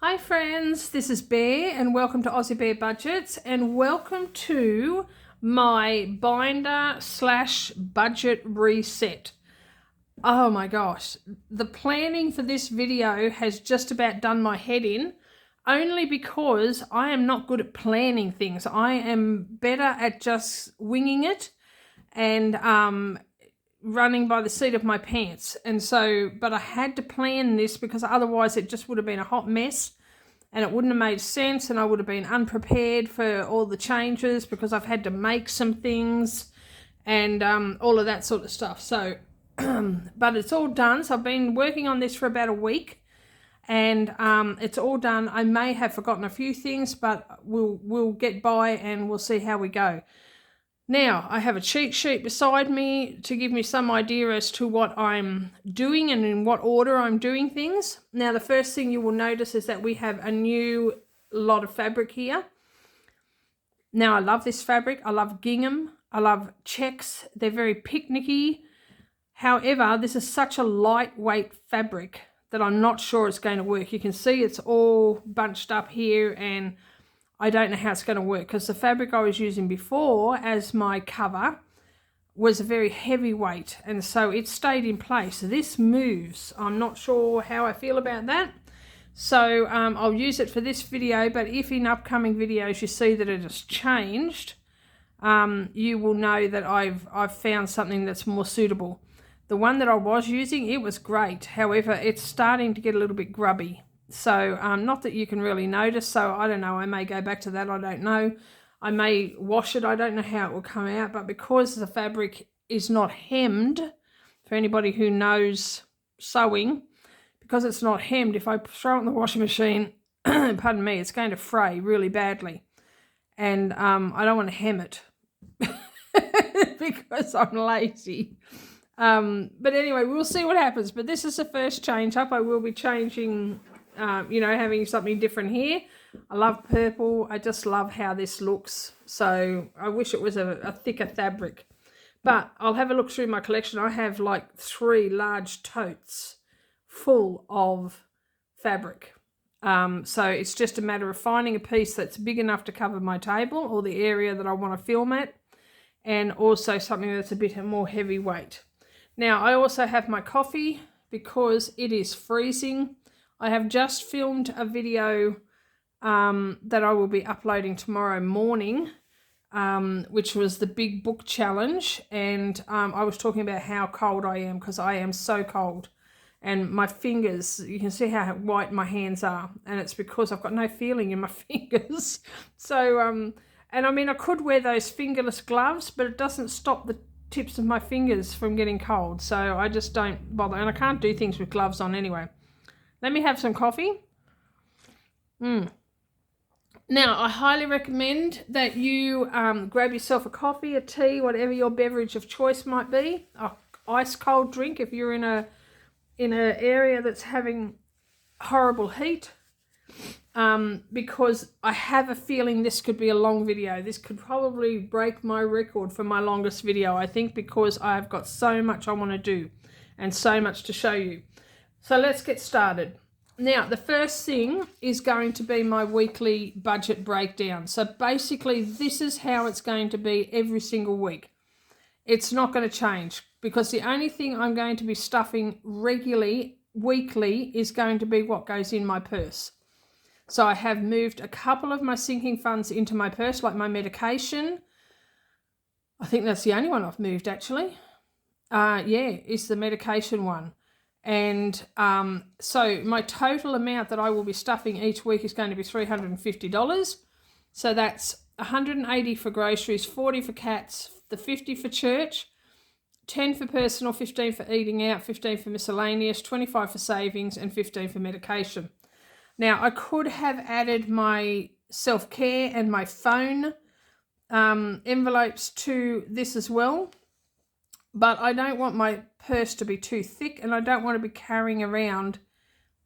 Hi friends, this is Bear and welcome to Aussie Bear Budgets and welcome to my binder / budget reset. Oh my gosh, the planning for this video has just about done my head in, only because I am not good at planning things. I am better at just winging it and running by the seat of my pants. And so, but I had to plan this because otherwise it just would have been a hot mess and it wouldn't have made sense, and I would have been unprepared for all the changes because I've had to make some things and all of that sort of stuff. So, but it's all done. So I've been working on this for about a week and it's all done. I may have forgotten a few things, but we'll get by and we'll see how we go. Now, I have a cheat sheet beside me to give me some idea as to what I'm doing and in what order I'm doing things. Now, the first thing you will notice is that we have a new lot of fabric here. Now, I love this fabric. I love gingham. I love checks. They're very picnicky. However, this is such a lightweight fabric that I'm not sure it's going to work. You can see it's all bunched up here and I don't know how it's going to work because the fabric I was using before as my cover was a very heavy weight and so it stayed in place. This moves. I'm not sure how I feel about that. So I'll use it for this video, but if in upcoming videos you see that it has changed, you will know that I've found something that's more suitable. The one that I was using, it was great. However, it's starting to get a little bit grubby. So not that you can really notice, so I don't know, I may go back to that, I don't know. I may wash it, I don't know how it will come out, but because the fabric is not hemmed, for anybody who knows sewing, because it's not hemmed, if I throw it in the washing machine, pardon me, it's going to fray really badly. And I don't want to hem it because I'm lazy. But anyway, we'll see what happens. But this is the first change up. I will be changing, having something different here. I love purple. I just love how this looks. So I wish it was a thicker fabric. But I'll have a look through my collection. I have like 3 large totes full of fabric. So it's just a matter of finding a piece that's big enough to cover my table or the area that I want to film at. And also something that's a bit more heavyweight. Now, I also have my coffee because it is freezing. I have just filmed a video that I will be uploading tomorrow morning, which was the big book challenge. And I was talking about how cold I am because I am so cold. And my fingers, you can see how white my hands are. And it's because I've got no feeling in my fingers. So, and I mean, I could wear those fingerless gloves, but it doesn't stop the tips of my fingers from getting cold, so I just don't bother, and I can't do things with gloves on anyway. Let me have some coffee. Now, I highly recommend that you grab yourself a coffee, a tea, whatever your beverage of choice might be, a ice cold drink if you're in a area that's having horrible heat. Because I have a feeling this could be a long video. This could probably break my record for my longest video, I think, because I've got so much I want to do and so much to show you. So let's get started. Now, the first thing is going to be my weekly budget breakdown. So basically, this is how it's going to be every single week. It's not going to change because the only thing I'm going to be stuffing regularly, weekly, is going to be what goes in my purse. So I have moved a couple of my sinking funds into my purse, like my medication. I think that's the only one I've moved, actually. It's the medication one. And so my total amount that I will be stuffing each week is going to be $350. So that's $180 for groceries, $40 for cats, the $50 for church, $10 for personal, $15 for eating out, $15 for miscellaneous, $25 for savings, and $15 for medication. Now, I could have added my self-care and my phone envelopes to this as well, but I don't want my purse to be too thick and I don't want to be carrying around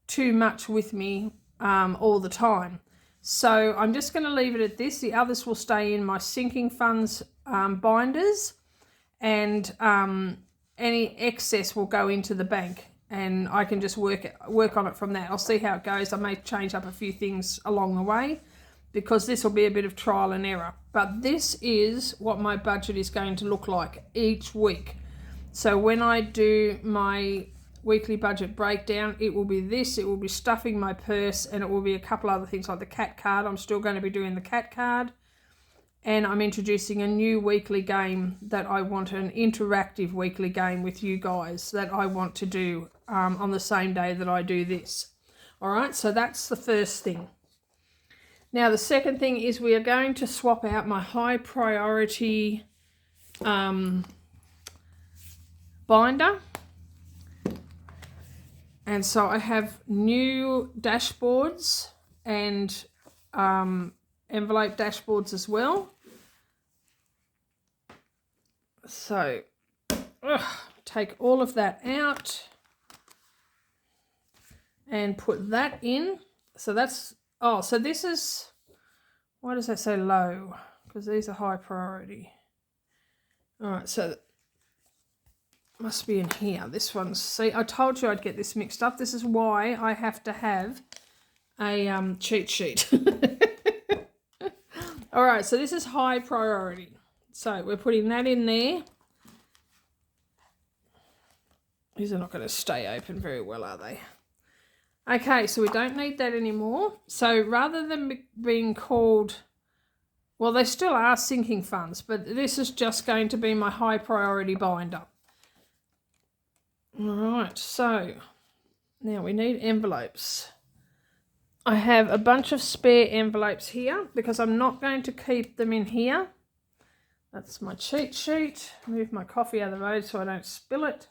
too much with me all the time. So I'm just going to leave it at this. The others will stay in my sinking funds binders and any excess will go into the bank. and I can just work on it from that. I'll see how it goes. I may change up a few things along the way, because this will be a bit of trial and error. But this is what my budget is going to look like each week. So when I do my weekly budget breakdown, it will be this. It will be stuffing my purse, and it will be a couple other things like the cat card. I'm still going to be doing the cat card. And I'm introducing a new weekly game that I want, an interactive weekly game with you guys that I want to do on the same day that I do this. All right, so that's the first thing. Now, the second thing is we are going to swap out my high priority binder. And so I have new dashboards and envelope dashboards as well. So take all of that out and put that in. So that's, oh, so this is, why does that say low? Because these are high priority. All right, so must be in here. This one's, see, I told you I'd get this mixed up. This is why I have to have a cheat sheet. All right, so this is high priority. So we're putting that in there. These are not going to stay open very well, are they? Okay, so we don't need that anymore. So rather than being called, well, they still are sinking funds, but this is just going to be my high priority binder. All right, so now we need envelopes. I have a bunch of spare envelopes here because I'm not going to keep them in here. That's my cheat sheet. Move my coffee out of the road so I don't spill it.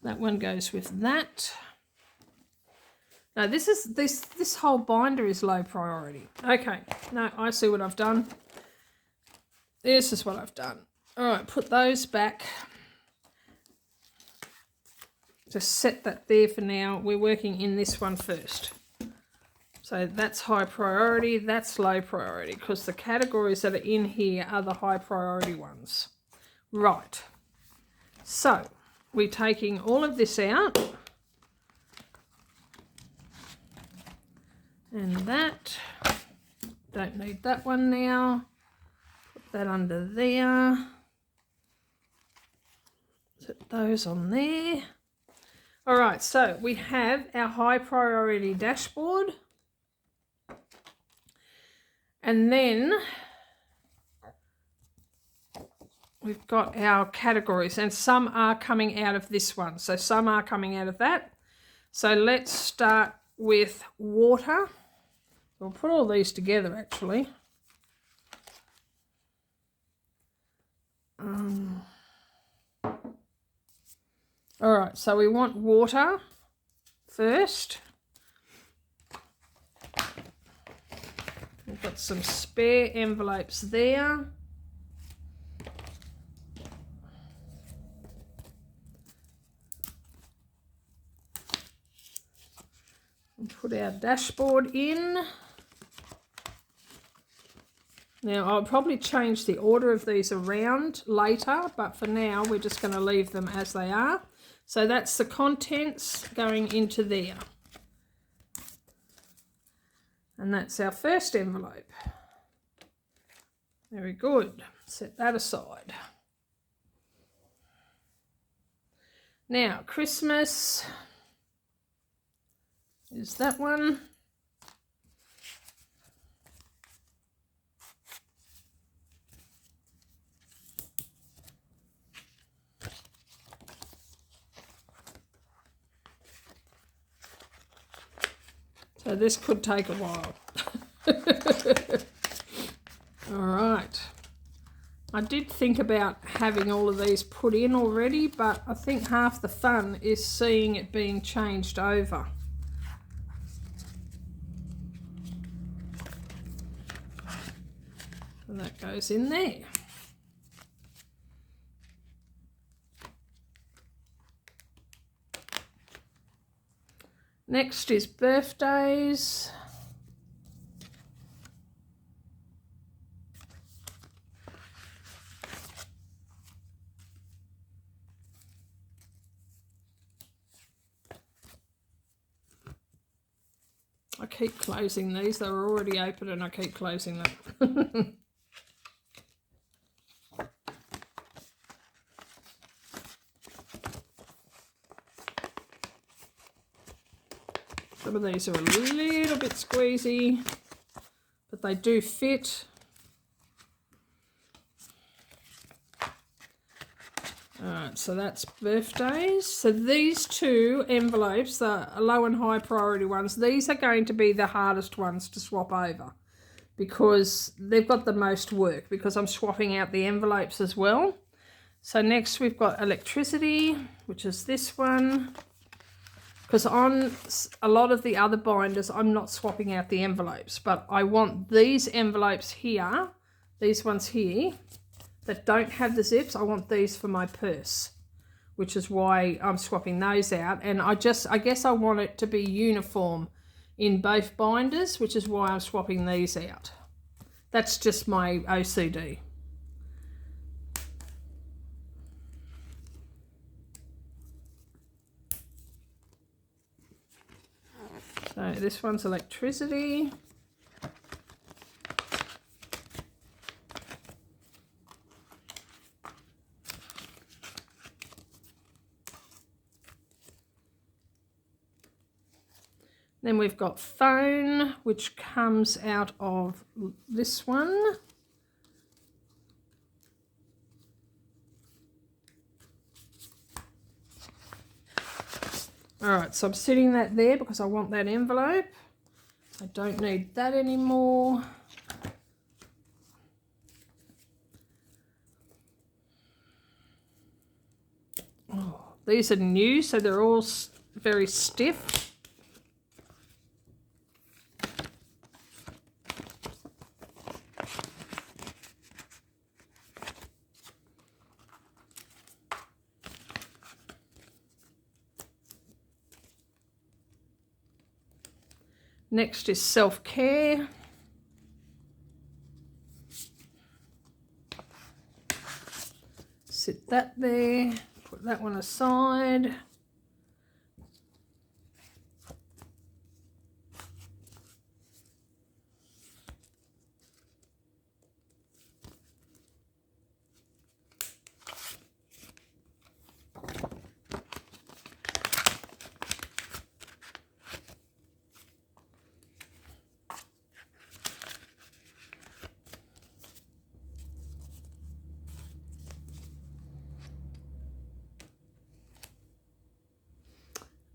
That one goes with that. Now this whole binder is low priority. Okay, no, I see what I've done. This is what I've done. All right, put those back. Just set that there for now. We're working in this one first. So that's high priority, that's low priority, because the categories that are in here are the high priority ones. Right. So we're taking all of this out. And that. Don't need that one now. Put that under there. Set those on there. All right, so we have our high priority dashboard. And then we've got our categories, and some are coming out of this one. So some are coming out of that. So let's start with water. We'll put all these together actually. All right, so we want water first. We've got some spare envelopes there. And put our dashboard in. Now I'll probably change the order of these around later, but for now we're just going to leave them as they are. So that's the contents going into there. And that's our first envelope. Very good. Set that aside. Now, Christmas is that one. So this could take a while. All right. I did think about having all of these put in already, but I think half the fun is seeing it being changed over. And that goes in there. Next is birthdays. keep closing these. They were already open and I keep closing them. Some of these are a little bit squeezy, but they do fit. Alright, so that's birthdays. So these two envelopes, the low and high priority ones, these are going to be the hardest ones to swap over because they've got the most work because I'm swapping out the envelopes as well. So next we've got electricity, which is this one. Because on a lot of the other binders, I'm not swapping out the envelopes, but I want these envelopes here, these ones here, that don't have the zips. I want these for my purse, which is why I'm swapping those out. And I guess I want it to be uniform in both binders, which is why I'm swapping these out. That's just my OCD. So this one's electricity. Then we've got phone, which comes out of this one. Alright, so I'm sitting that there because I want that envelope. I don't need that anymore. Oh, these are new, so they're all very stiff. Next is self-care. Sit that there, put that one aside.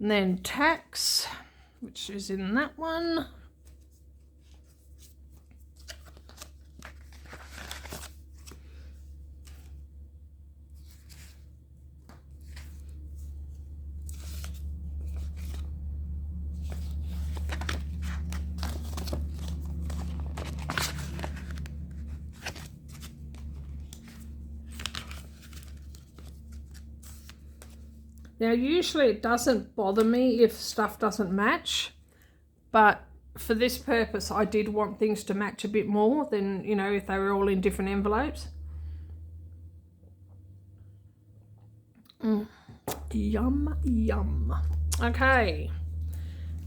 And then tax, which is in that one. Now, usually it doesn't bother me if stuff doesn't match, but for this purpose, I did want things to match a bit more than, you know, if they were all in different envelopes. Yum, yum. Okay.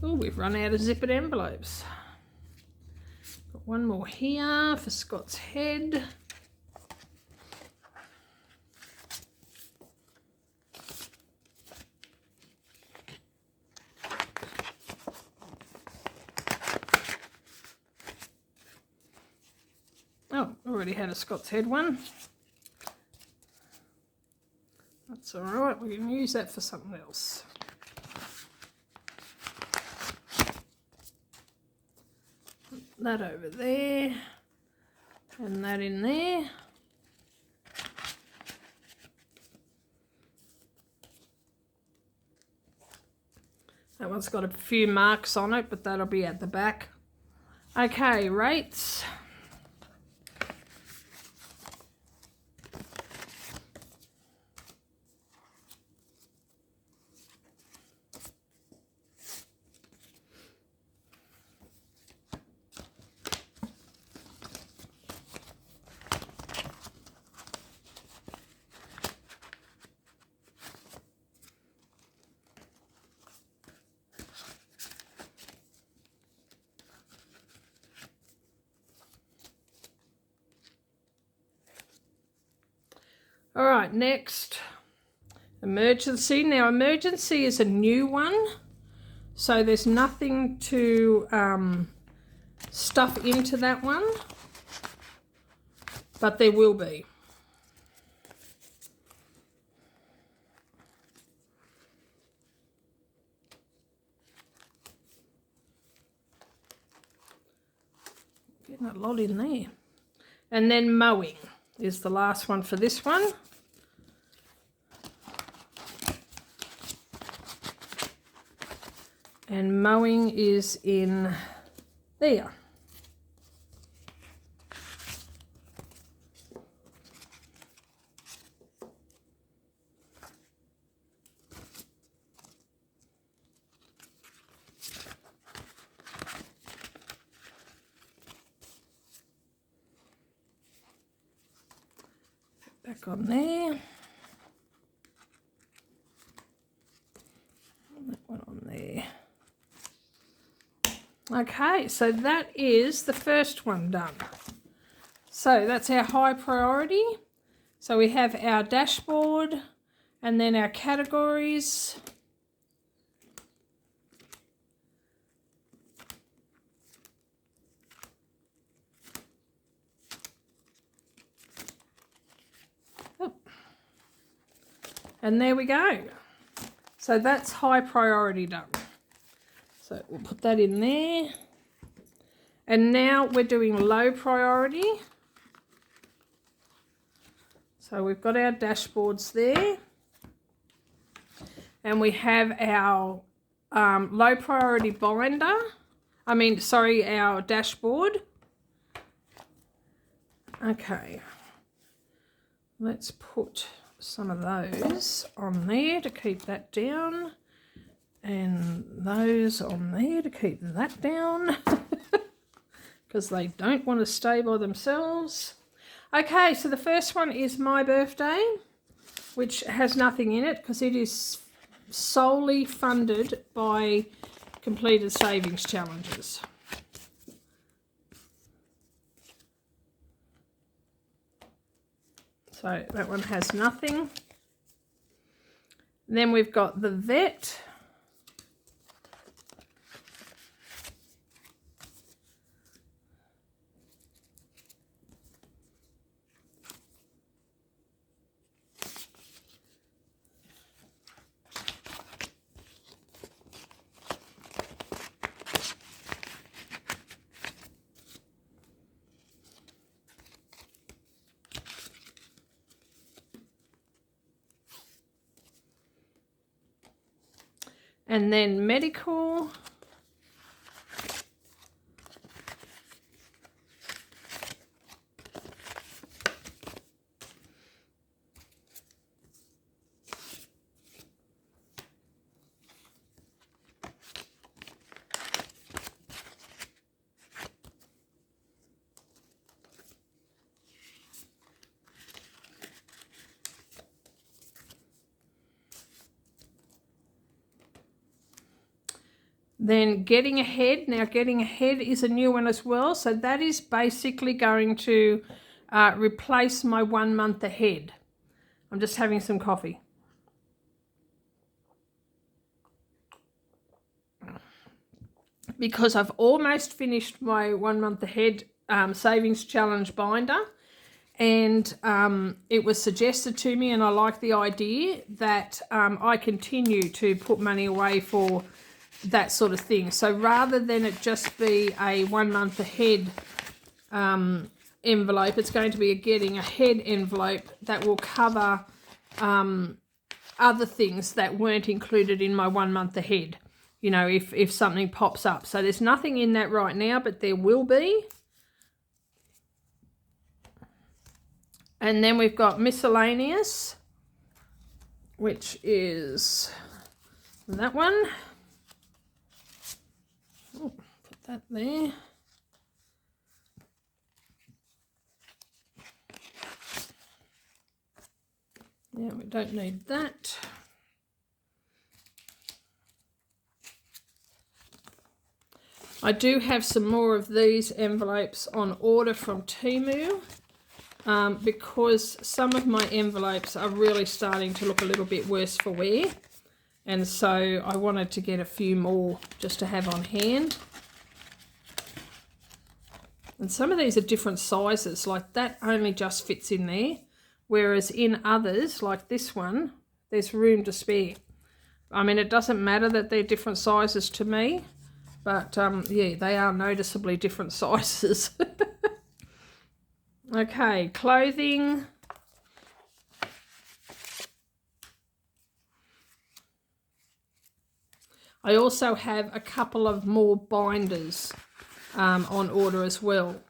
Oh, we've run out of zippered envelopes. Got one more here for Scott's head. Oh, already had a Scott's head one. That's all right, we can use that for something else. Put that over there, and that in there. That one's got a few marks on it, but that'll be at the back. Okay, rates. All right, next, emergency. Now, emergency is a new one, so there's nothing to stuff into that one, but there will be. Getting a lot in there. And then mowing is the last one for this one. And mowing is in there. Back on there. That one on there. Okay, so that is the first one done. So that's our high priority. So we have our dashboard and then our categories. And there we go. So that's high priority done. So we'll put that in there. And now we're doing low priority. So we've got our dashboards there. And we have our low priority binder. Our dashboard. Okay. Let's put some of those on there to keep that down, and those on there to keep that down because they don't want to stay by themselves. Okay, so the first one is my birthday, which has nothing in it because it is solely funded by completed savings challenges. So that one has nothing. Then we've got the vet. And then medical. Then getting ahead. Now getting ahead is a new one as well. So that is basically going to replace my 1 month ahead. I'm just having some coffee. Because I've almost finished my 1 month ahead savings challenge binder. And it was suggested to me, and I like the idea, that I continue to put money away for that sort of thing. So rather than it just be a 1 month ahead envelope, it's going to be a getting ahead envelope that will cover other things that weren't included in my 1 month ahead, you know, if something pops up. So there's nothing in that right now, but there will be. And then we've got miscellaneous, which is that one. Oh, put that there. Yeah, we don't need that. I do have some more of these envelopes on order from Temu. because some of my envelopes are really starting to look a little bit worse for wear. And so I wanted to get a few more just to have on hand. And some of these are different sizes, like that only just fits in there. Whereas in others, like this one, there's room to spare. I mean, it doesn't matter that they're different sizes to me, but yeah, they are noticeably different sizes. Okay, clothing. I also have a couple of more binders on order as well.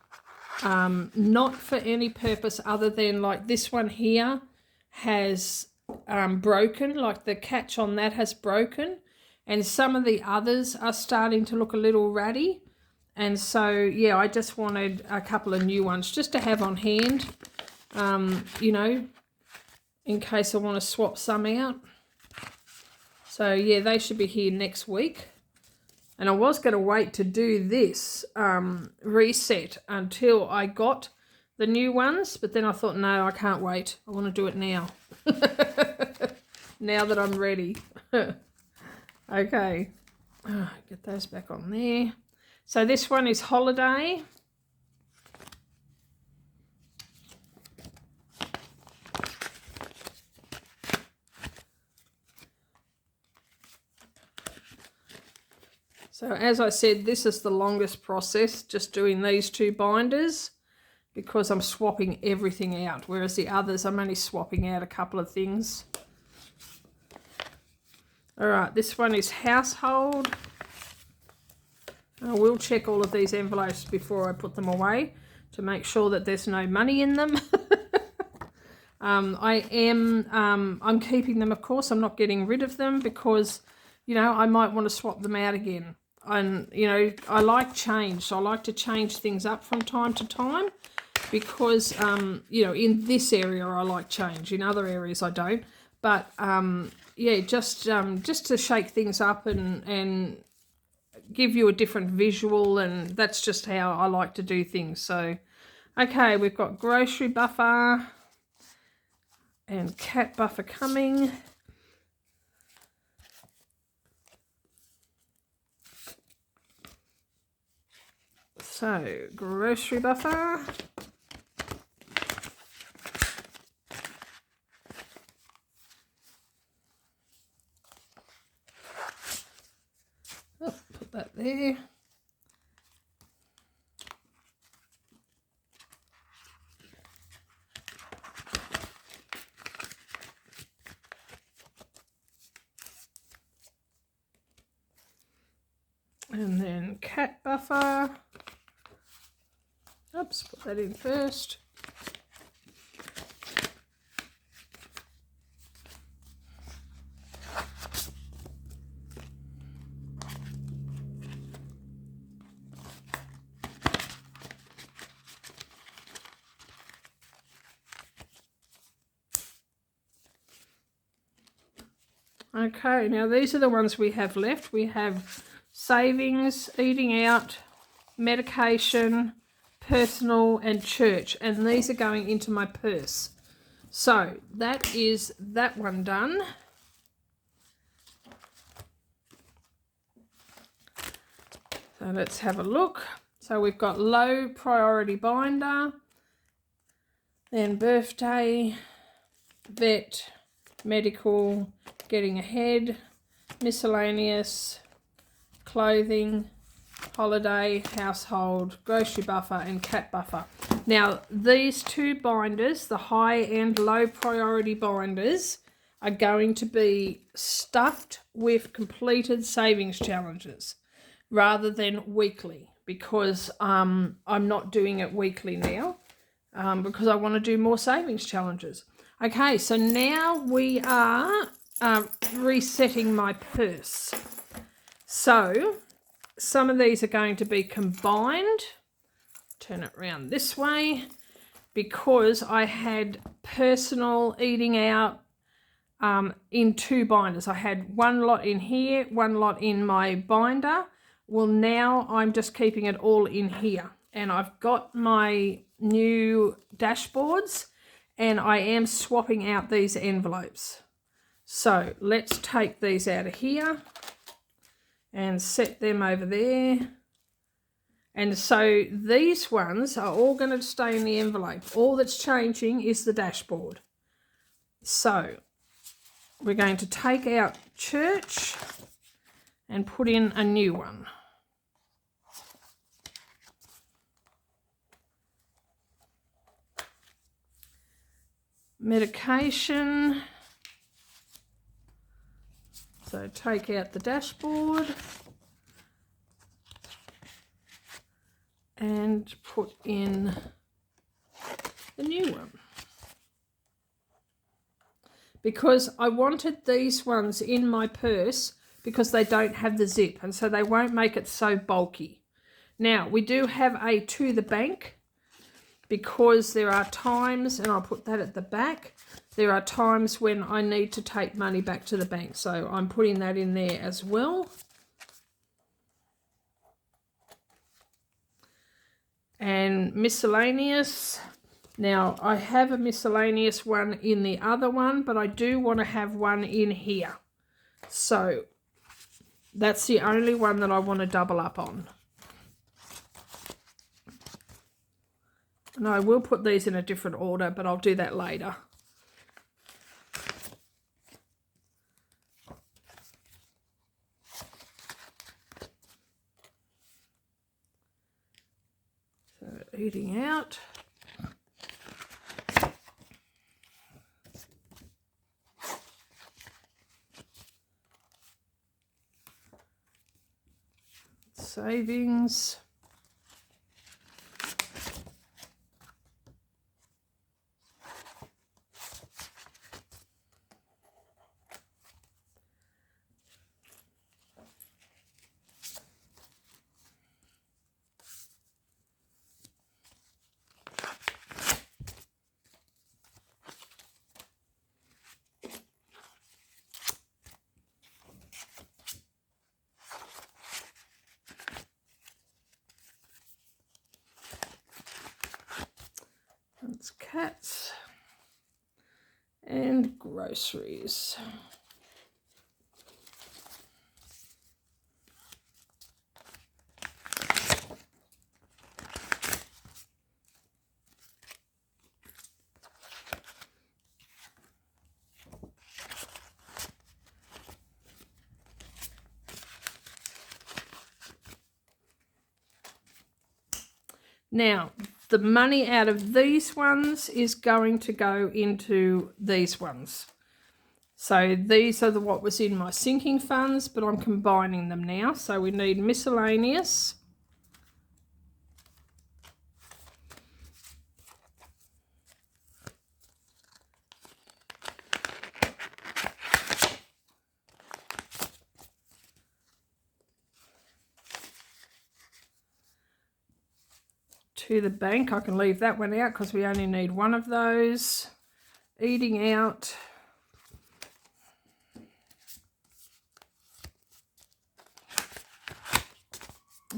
Not for any purpose other than, like, this one here has broken, like the catch on that has broken, and some of the others are starting to look a little ratty. And so, yeah, I just wanted a couple of new ones just to have on hand, you know, in case I want to swap some out. So, yeah, they should be here next week. And I was going to wait to do this reset until I got the new ones, but then I thought, no, I can't wait. I want to do it now. Now that I'm ready. Okay. Get those back on there. So this one is holiday. So as I said, this is the longest process, just doing these two binders, because I'm swapping everything out, whereas the others I'm only swapping out a couple of things. All right, this one is household. I will check all of these envelopes before I put them away to make sure that there's no money in them. I'm keeping them, of course. I'm not getting rid of them because, you know, I might want to swap them out again. And, you know, I like change. So I like to change things up from time to time because, you know, in this area I like change. In other areas I don't. But, yeah, just to shake things up and give you a different visual, and that's just how I like to do things. So, okay, we've got grocery buffer and cat buffer coming. So, grocery buffer. Oh, put that there. And then cat buffer. Oops, put that in first. Okay, now these are the ones we have left. We have savings, eating out, medication, personal, and church, and these are going into my purse. So that is that one done. So let's have a look. So we've got low priority binder, then birthday, vet, medical, getting ahead, miscellaneous, clothing, holiday, household, grocery buffer, and cat buffer. Now, these two binders, the high and low priority binders, are going to be stuffed with completed savings challenges rather than weekly, because I'm not doing it weekly now because I want to do more savings challenges. Okay, so now we are resetting my purse. So some of these are going to be combined. Turn it around this way, because I had personal, eating out in two binders. I had one lot in here, one lot in my binder. Well, now I'm just keeping it all in here. and I've got my new dashboards, and I am swapping out these envelopes. So let's take these out of here and set them over there. And so these ones are all going to stay in the envelope. All that's changing is the dashboard. So we're going to take out church and put in a new one. Medication. So take out the dashboard and put in the new one. Because I wanted these ones in my purse because they don't have the zip, and so they won't make it so bulky. Now, we do have a to the bank, because there are times, and I'll put that at the back, there are times when I need to take money back to the bank. So I'm putting that in there as well. And miscellaneous. Now, I have a miscellaneous one in the other one, but I do want to have one in here. So that's the only one that I want to double up on. And I will put these in a different order, but I'll do that later. So eating out. Savings. That's cats and groceries. Now, the money out of these ones is going to go into these ones. So these are what was in my sinking funds, but I'm combining them now. So we need miscellaneous. To the bank, I can leave that one out because we only need one of those. Eating out.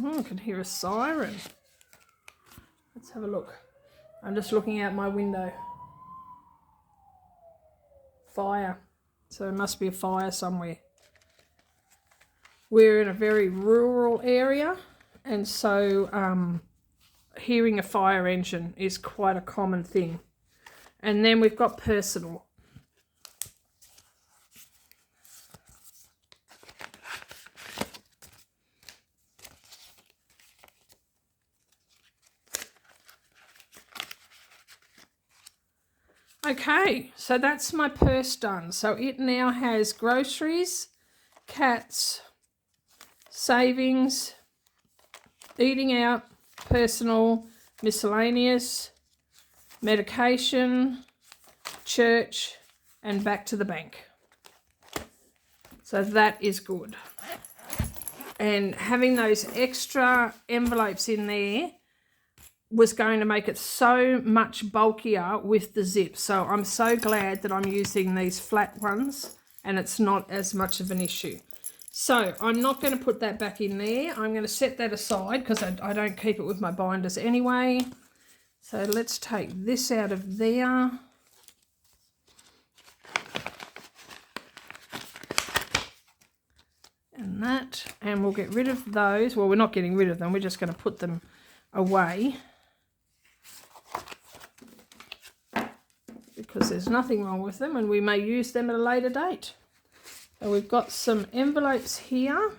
Oh, I can hear a siren. Let's have a look. I'm just looking out my window. Fire. So there must be a fire somewhere. We're in a very rural area, and so hearing a fire engine is quite a common thing. And then we've got personal. Okay, so that's my purse done. So it now has groceries, cats, savings, eating out, personal, miscellaneous, medication, church, and back to the bank. So that is good. And having those extra envelopes in there was going to make it so much bulkier with the zip. So I'm so glad that I'm using these flat ones and it's not as much of an issue. So I'm not going to put that back in there. I'm going to set that aside because I don't keep it with my binders anyway. So let's take this out of there. And that, and we'll get rid of those. Well, we're not getting rid of them. We're just going to put them away because there's nothing wrong with them and we may use them at a later date. So we've got some envelopes here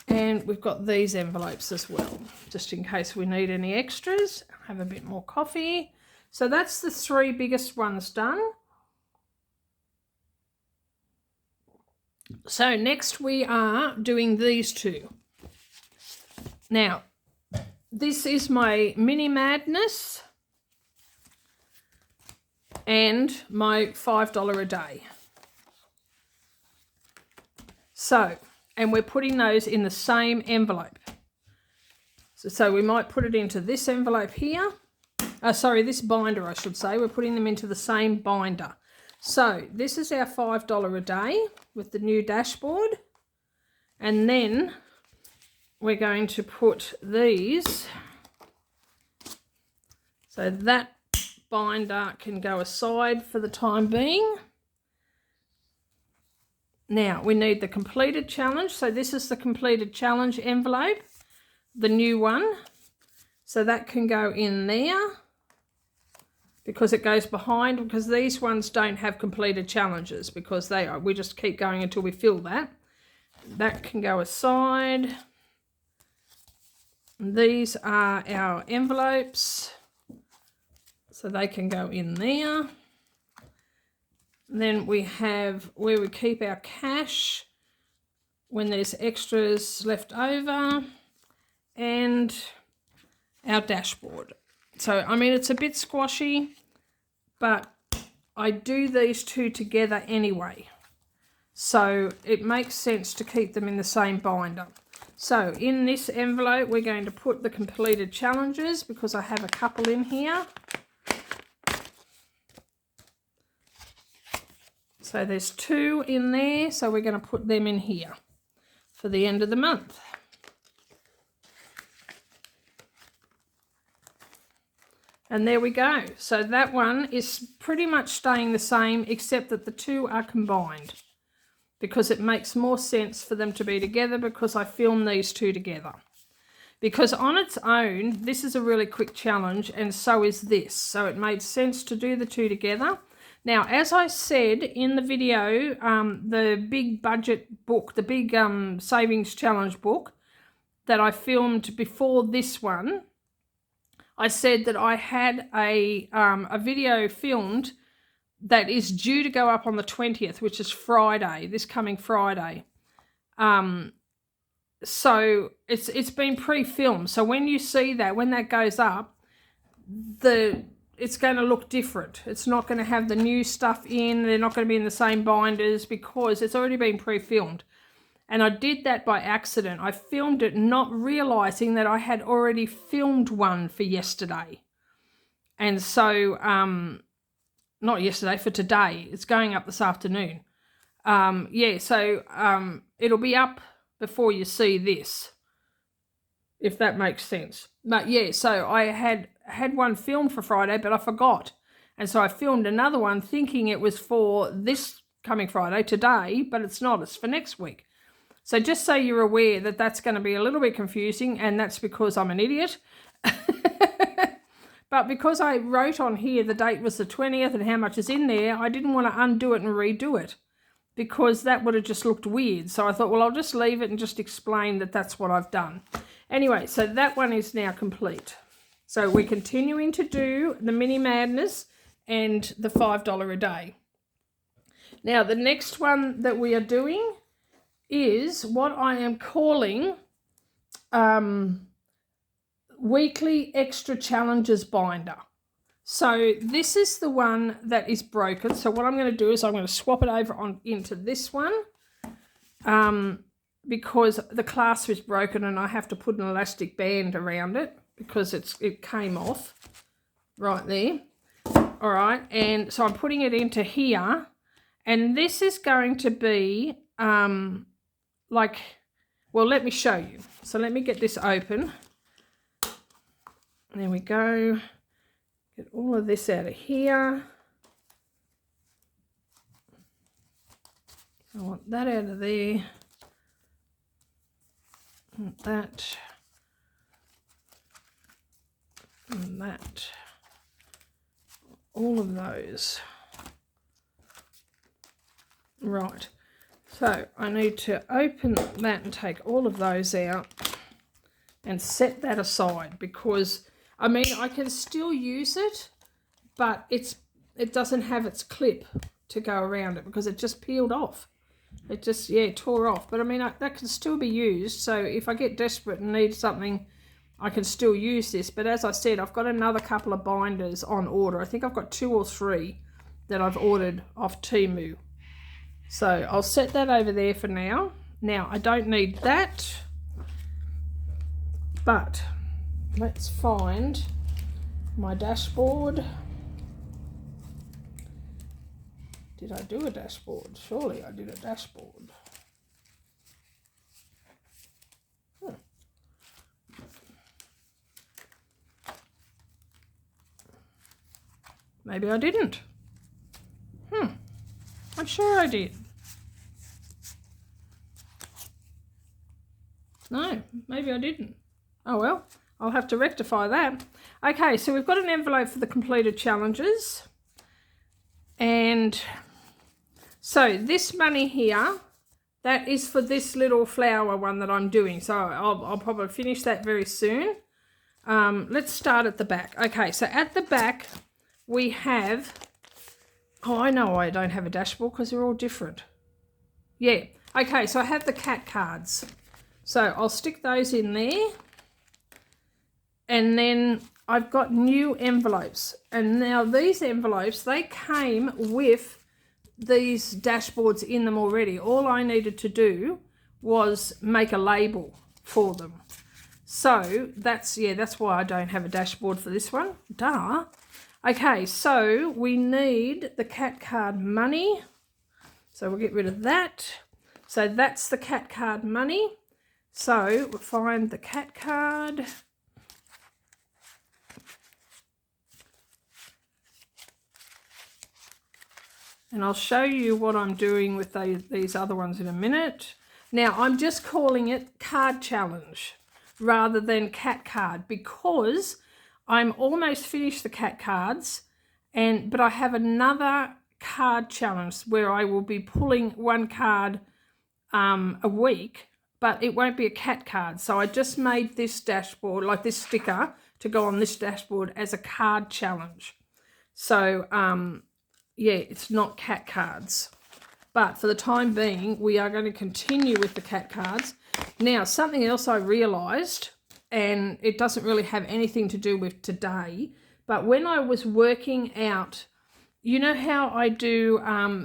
and we've got these envelopes as well, just in case we need any extras. Have a bit more coffee. So that's the 3 biggest ones done. So next we are doing these 2. Now, this is my Mini Madness and my $5 a day. So, and we're putting those in the same envelope. So we might put it into this envelope here. This binder, I should say. We're putting them into the same binder. So this is our $5 a day with the new dashboard. And then we're going to put these. So that binder can go aside for the time being. Now we need the completed challenge. So this is the completed challenge envelope, the new one. So that can go in there because it goes behind, because these ones don't have completed challenges because we just keep going until we fill that. That can go aside. These are our envelopes, so they can go in there. Then we have where we keep our cash when there's extras left over, and our dashboard. So, I mean, it's a bit squashy, but I do these 2 together anyway. So it makes sense to keep them in the same binder. So in this envelope, we're going to put the completed challenges because I have a couple in here. So there's 2 in there, so we're going to put them in here for the end of the month. And there we go. So that one is pretty much staying the same, except that the 2 are combined because it makes more sense for them to be together because I filmed these 2 together. Because on its own, this is a really quick challenge and so is this. So it made sense to do the 2 together. Now, as I said in the video, the big budget book, the big savings challenge book that I filmed before this one, I said that I had a video filmed that is due to go up on the 20th, which is Friday, this coming Friday. So it's been pre-filmed. So when you see that, when that goes up, it's going to look different. It's not going to have the new stuff in. They're not going to be in the same binders because it's already been pre-filmed. And I did that by accident. I filmed it not realising that I had already filmed one for yesterday. And so, not yesterday, for today. It's going up this afternoon. It'll be up before you see this, if that makes sense. But yeah, so I had one filmed for Friday, but I forgot. And so I filmed another one thinking it was for this coming Friday, today, but it's not. It's for next week. So just so you're aware that that's going to be a little bit confusing, and that's because I'm an idiot. But because I wrote on here the date was the 20th and how much is in there, I didn't want to undo it and redo it because that would have just looked weird. So I thought, well, I'll just leave it and just explain that that's what I've done. Anyway, so that one is now complete. So we're continuing to do the Mini Madness and the $5 a day. Now, the next one that we are doing is what I am calling Weekly Extra Challenges Binder. So this is the one that is broken. So what I'm going to do is I'm going to swap it over into this one because the clasp is broken and I have to put an elastic band around it because it came off right there. All right, and so I'm putting it into here, and this is going to be like, well, let me show you. So let me get this open. There we go. Get all of this out of here. I want that out of there. I want that. And that. All of those. Right. So I need to open that and take all of those out and set that aside, because I mean I can still use it, but it doesn't have its clip to go around it because it just peeled off. It just, yeah, tore off. But I mean that can still be used, so if I get desperate and need something, I can still use this. But as I said, I've got another couple of binders on order. I think I've got 2 or 3 that I've ordered off Temu. So I'll set that over there for now. Now, I don't need that, but let's find my dashboard. Did I do a dashboard? Surely I did a dashboard. Maybe I didn't. I'm sure I did. No, maybe I didn't. Oh well, I'll have to rectify that. Okay, so we've got an envelope for the completed challenges. And so this money here, that is for this little flower one that I'm doing. So I'll probably finish that very soon. Let's start at the back. Okay, so at the back we have... Oh, I know I don't have a dashboard because they're all different. Yeah. Okay, so I have the cat cards. So I'll stick those in there. And then I've got new envelopes. And now these envelopes, they came with these dashboards in them already. All I needed to do was make a label for them. So that's why I don't have a dashboard for this one. Duh. Okay, so we need the cat card money. So we'll get rid of that. So that's the cat card money. So we'll find the cat card. And I'll show you what I'm doing with these other ones in a minute. Now, I'm just calling it card challenge rather than cat card because I'm almost finished the cat cards, but I have another card challenge where I will be pulling one card a week, but it won't be a cat card. So I just made this dashboard, like this sticker, to go on this dashboard as a card challenge. So, yeah, it's not cat cards. But for the time being, we are going to continue with the cat cards. Now, something else I realised, and it doesn't really have anything to do with today, but when I was working out, you know how I do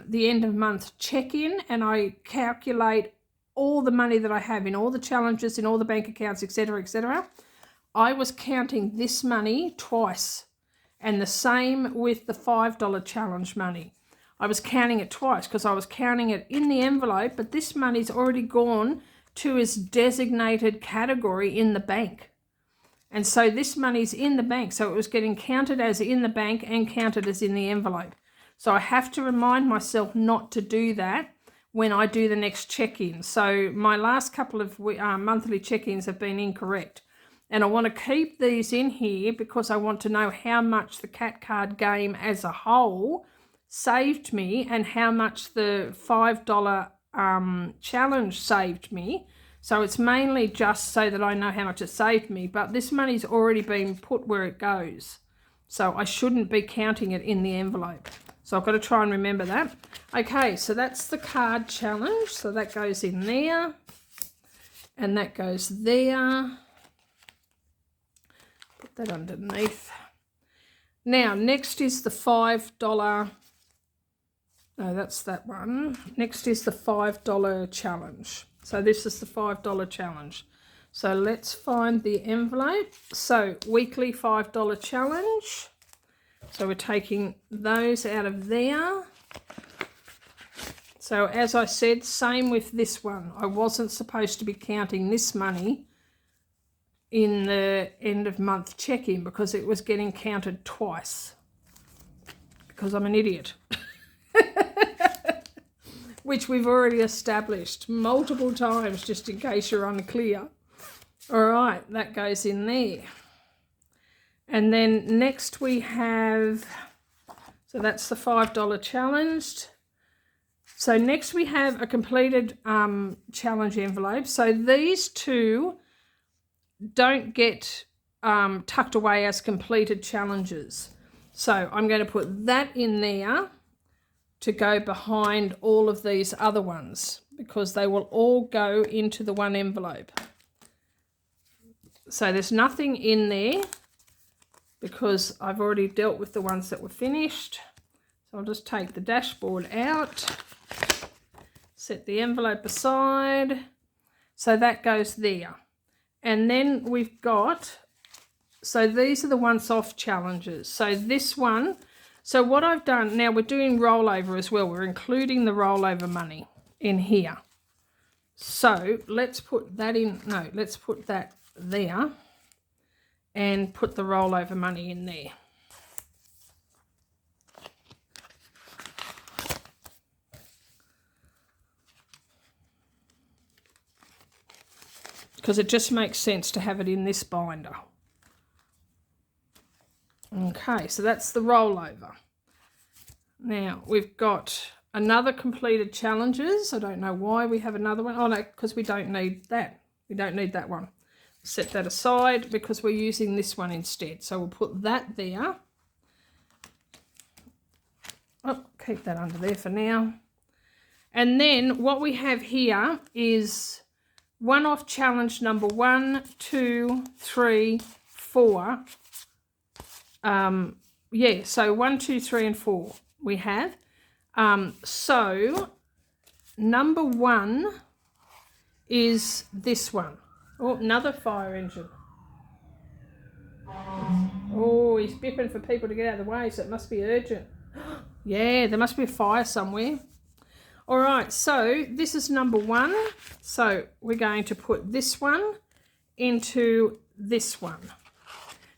the end of month check-in and I calculate all the money that I have in all the challenges, in all the bank accounts, etc., etc. I was counting this money twice, and the same with the $5 challenge money. I was counting it twice because I was counting it in the envelope, but this money's already gone to its designated category in the bank. And so this money's in the bank. So it was getting counted as in the bank and counted as in the envelope. So I have to remind myself not to do that when I do the next check-in. So my last couple of monthly check-ins have been incorrect. And I want to keep these in here because I want to know how much the cat card game as a whole saved me and how much the $5 challenge saved me. So it's mainly just so that I know how much it saved me, but this money's already been put where it goes. So I shouldn't be counting it in the envelope. So I've got to try and remember that. Okay, so that's the card challenge. So that goes in there and that goes there. Put that underneath. Now, next is the $5. No, that's that one. Next is the $5 challenge. So this is the $5 challenge. So let's find the envelope. So weekly $5 challenge. So we're taking those out of there. So So as I said, same with this one. I wasn't supposed to be counting this money in the end of month check-in because it was getting counted twice because I'm an idiot. Which we've already established multiple times, just in case you're unclear. All right, that goes in there. And then next we have, so that's the $5 challenge. So next we have a completed challenge envelope. So these two don't get tucked away as completed challenges. So I'm going to put that in there to go behind all of these other ones because they will all go into the one envelope. So there's nothing in there because I've already dealt with the ones that were finished. So I'll just take the dashboard out, set the envelope aside. So that goes there. And then we've got, so these are the once-off challenges. So this one, so what I've done, now we're doing rollover as well. We're including the rollover money in here. So let's put that in, no, let's put that there and put the rollover money in there. Because it just makes sense to have it in this binder. Okay, so that's the rollover. Now, we've got another completed challenges. I don't know why we have another one. Oh, no, because we don't need that. We don't need that one. Set that aside because we're using this one instead. So we'll put that there. Oh, keep that under there for now. And then what we have here is one-off challenge number 1, 2, 3, 4. Yeah, so 1, 2, 3, and 4 we have. So number 1 is this one. Oh, another fire engine. Oh, he's bipping for people to get out of the way, so it must be urgent. Yeah, there must be a fire somewhere. All right, so this is number 1. So we're going to put this one into this one.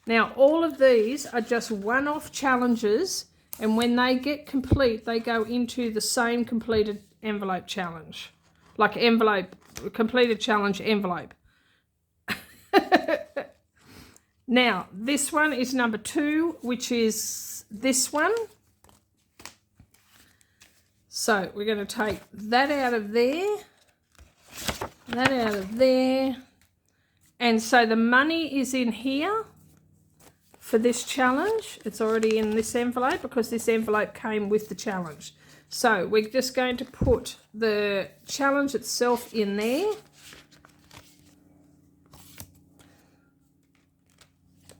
Now, all of these are just one-off challenges, and when they get complete, they go into the same completed envelope challenge. Like envelope, completed challenge envelope. Now, this one is number 2, which is this one. So we're going to take that out of there, that out of there. And so the money is in here for this challenge. It's already in this envelope because this envelope came with the challenge. So we're just going to put the challenge itself in there.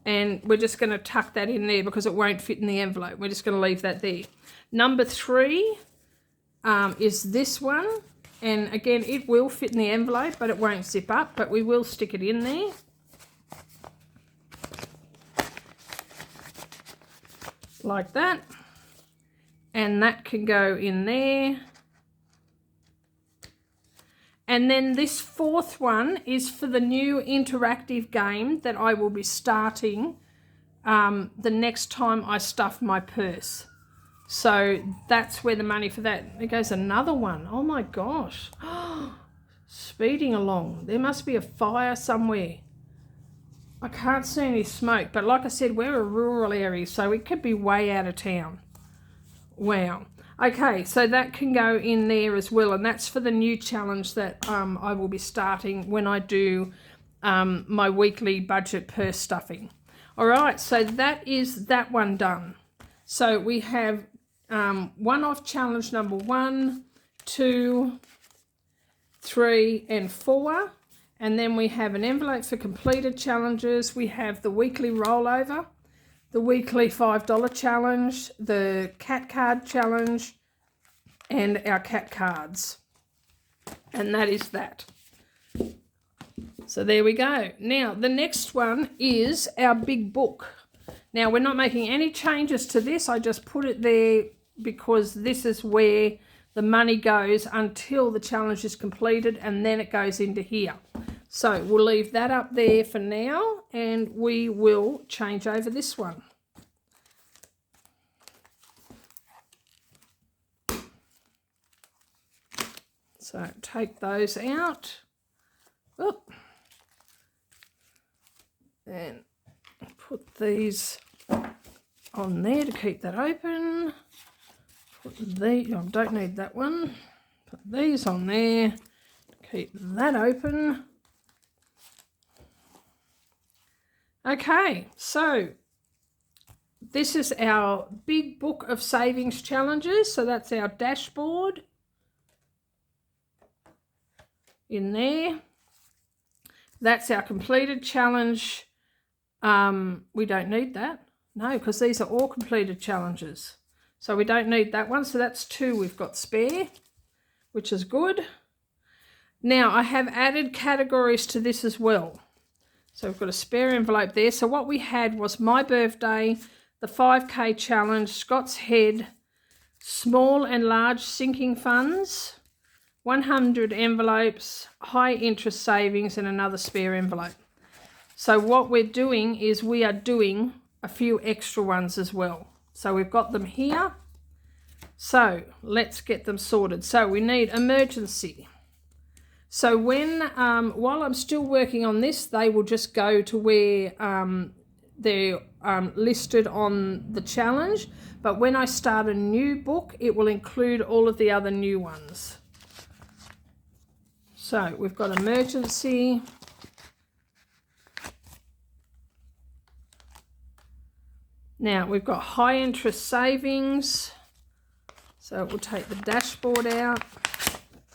And we're just going to tuck that in there because it won't fit in the envelope. We're just going to leave that there. Number 3 is this one. And again, it will fit in the envelope, but it won't zip up. But we will stick it in there. Like that. And that can go in there. And then this 4th one is for the new interactive game that I will be starting the next time I stuff my purse. So that's where the money for that. There goes another one. Oh my gosh. Speeding along. There must be a fire somewhere. I can't see any smoke, but like I said, we're a rural area, so it could be way out of town. Wow. Okay, so that can go in there as well, and that's for the new challenge that I will be starting when I do my weekly budget purse stuffing. All right, so that is that one done. So we have one-off challenge number 1, 2, 3, and 4. And then we have an envelope for completed challenges. We have the weekly rollover, the weekly $5 challenge, the cat card challenge, and our cat cards. And that is that. So there we go. Now, the next one is our big book. Now, we're not making any changes to this. I just put it there because this is where the money goes until the challenge is completed, and then it goes into here. So we'll leave that up there for now, and we will change over this one. So take those out. Oop. And put these on there to keep that open. Put these, I don't need that one. Put these on there to keep that open. Okay, so this is our big book of savings challenges. So that's our dashboard in there. That's our completed challenge. We don't need that. No, because these are all completed challenges. So we don't need that one. So that's 2 we've got spare, which is good. Now I have added categories to this as well. So we've got a spare envelope there. So what we had was my birthday, the 5K challenge, Scott's Head, small and large sinking funds, 100 envelopes, high interest savings, and another spare envelope. So what we're doing is we are doing a few extra ones as well. So we've got them here. So let's get them sorted. So we need emergency. So when, while I'm still working on this, they will just go to where they're listed on the challenge. But when I start a new book, it will include all of the other new ones. So we've got emergency. Now we've got high interest savings. So we'll take the dashboard out.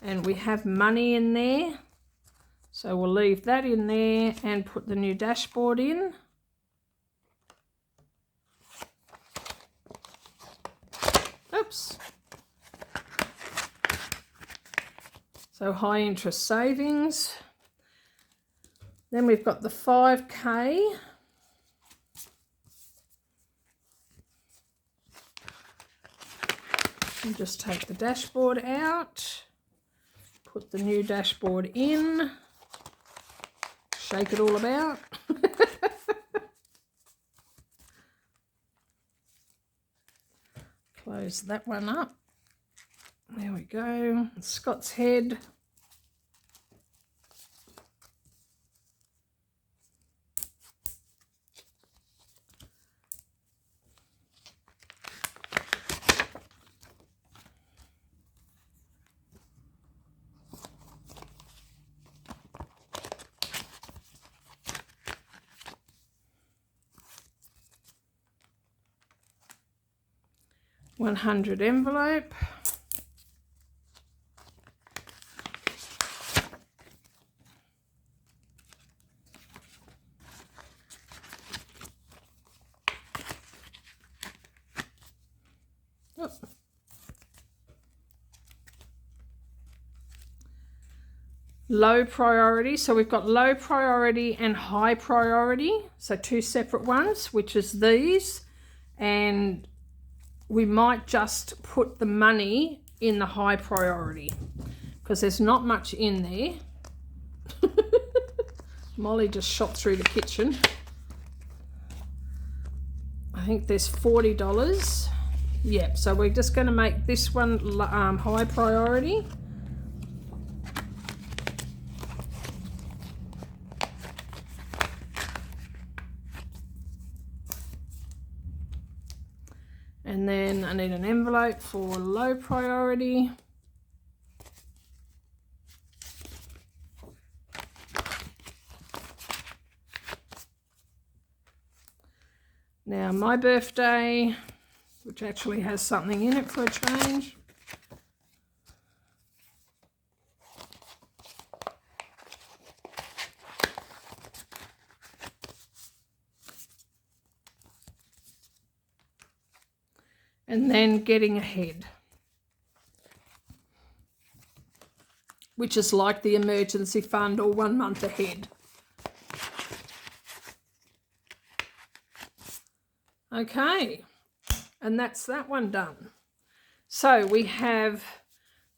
And we have money in there, so we'll leave that in there and put the new dashboard in. Oops. So high interest savings. Then we've got the 5K. And just take the dashboard out. Put the new dashboard in, shake it all about. Close that one up. There we go. Scott's Head. $100 envelope. Oh. Low priority. So we've got low priority and high priority. So 2 separate ones, which is these. And we might just put the money in the high priority because there's not much in there. Molly just shot through the kitchen. I think there's $40. Yep, so we're just going to make this one high priority. And then I need an envelope for low priority. Now my birthday, which actually has something in it for a change. And then getting ahead, which is like the emergency fund or 1 month ahead. Okay, and that's that one done. So we have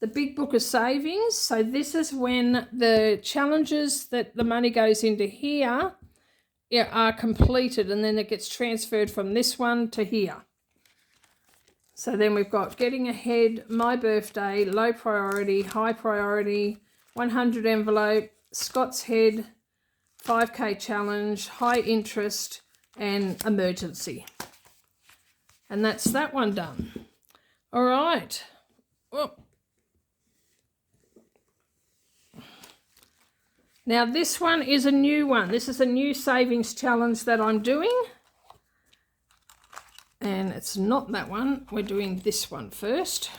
the big book of savings. So this is when the challenges that the money goes into here are completed, and then it gets transferred from this one to here. So then we've got getting ahead, my birthday, low priority, high priority, 100 envelope, Scott's head, 5K challenge, high interest, and emergency. And that's that one done. All right. Well, now this one is a new one. This is a new savings challenge that I'm doing. And it's not that one. We're doing this one first.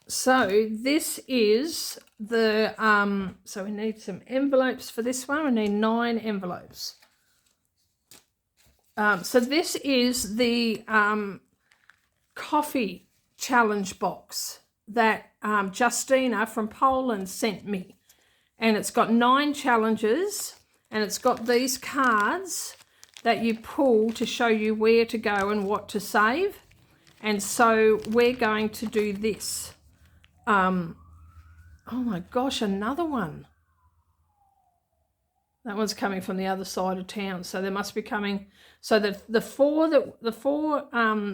So this is the, so we need some envelopes for this one. We need 9 envelopes. So this is the coffee challenge box that Justina from Poland sent me. And it's got 9 challenges, and it's got these cards that you pull to show you where to go and what to save. And so we're going to do this. Oh my gosh, another one. That one's coming from the other side of town, so they must be coming. So the four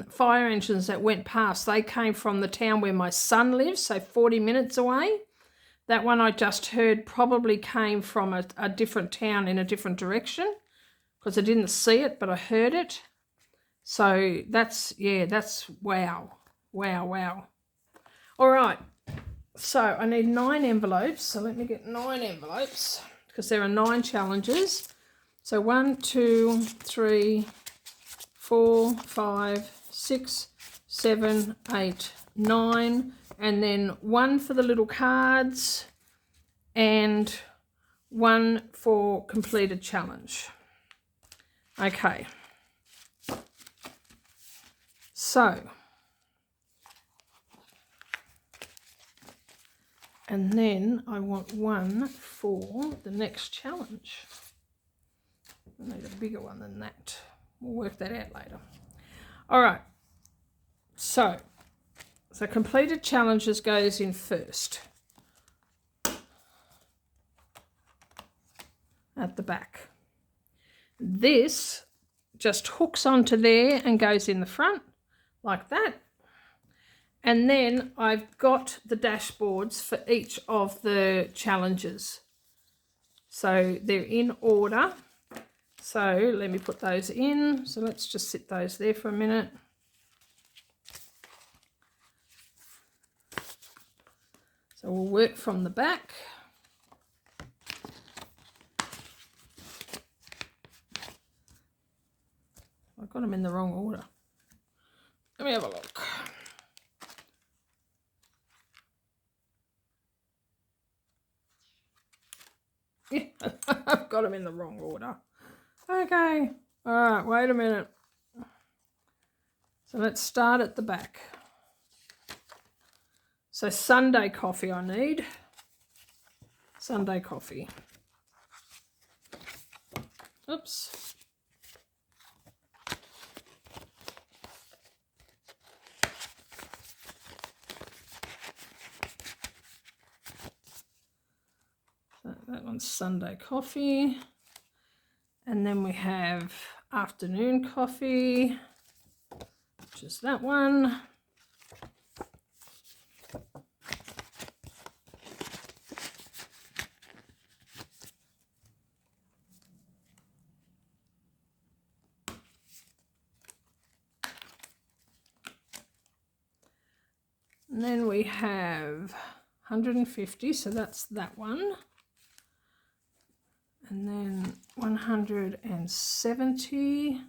fire engines that went past, they came from the town where my son lives, so 40 minutes away. That one I just heard probably came from a different town in a different direction, because I didn't see it, but I heard it. So that's, yeah, that's wow. Wow, wow. All right. So I need 9 envelopes. So let me get 9 envelopes, because there are 9 challenges. So 1, 2, 3, 4, 5, 6, 7, 8, 9. And then 1 for the little cards and 1 for completed challenge. Okay. So, and then I want 1 for the next challenge. I need a bigger one than that. We'll work that out later. All right. So completed challenges goes in first. At the back. This just hooks onto there and goes in the front like that. And then I've got the dashboards for each of the challenges. So they're in order. So let me put those in. So let's just sit those there for a minute. So we'll work from the back. I've got them in the wrong order. Let me have a look. Yeah, I've got them in the wrong order. Okay. All right, wait a minute. So let's start at the back. So Sunday coffee I need. Sunday coffee. Oops. So that one's Sunday coffee. And then we have afternoon coffee, which is that one. And then we have 150, so that's that one. And then 170.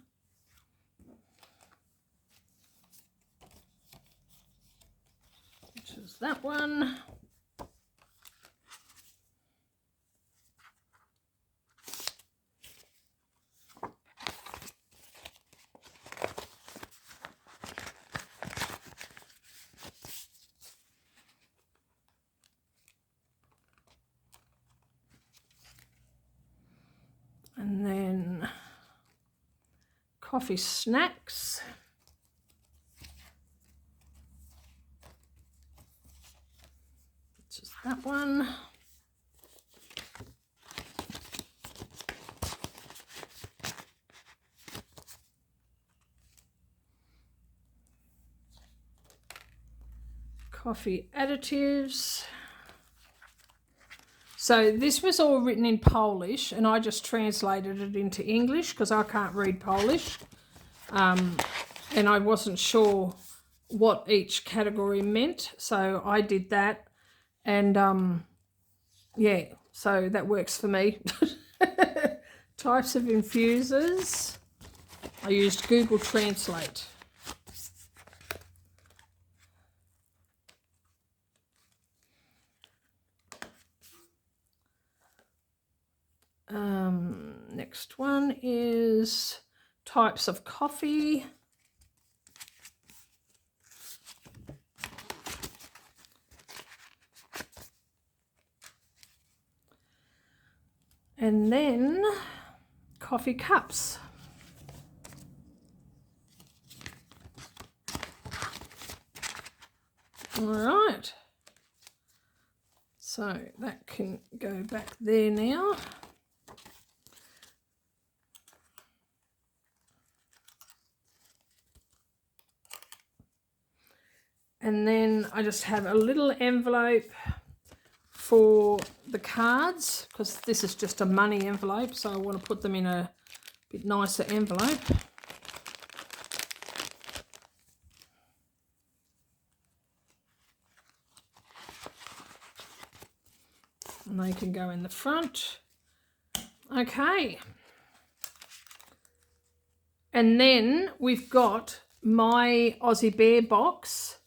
Which is that one. And then coffee snacks. that one. Coffee additives. So this was all written in Polish and I just translated it into English because I can't read Polish. And I wasn't sure what each category meant, so I did that. And yeah, so that works for me. Types of infusers. I used Google Translate. Next one is types of coffee. And then coffee cups. All right. So that can go back there now. And then I just have a little envelope for the cards because this is just a money envelope, so I want to put them in a bit nicer envelope. And they can go in the front. Okay. And then we've got my Aussie Bear box,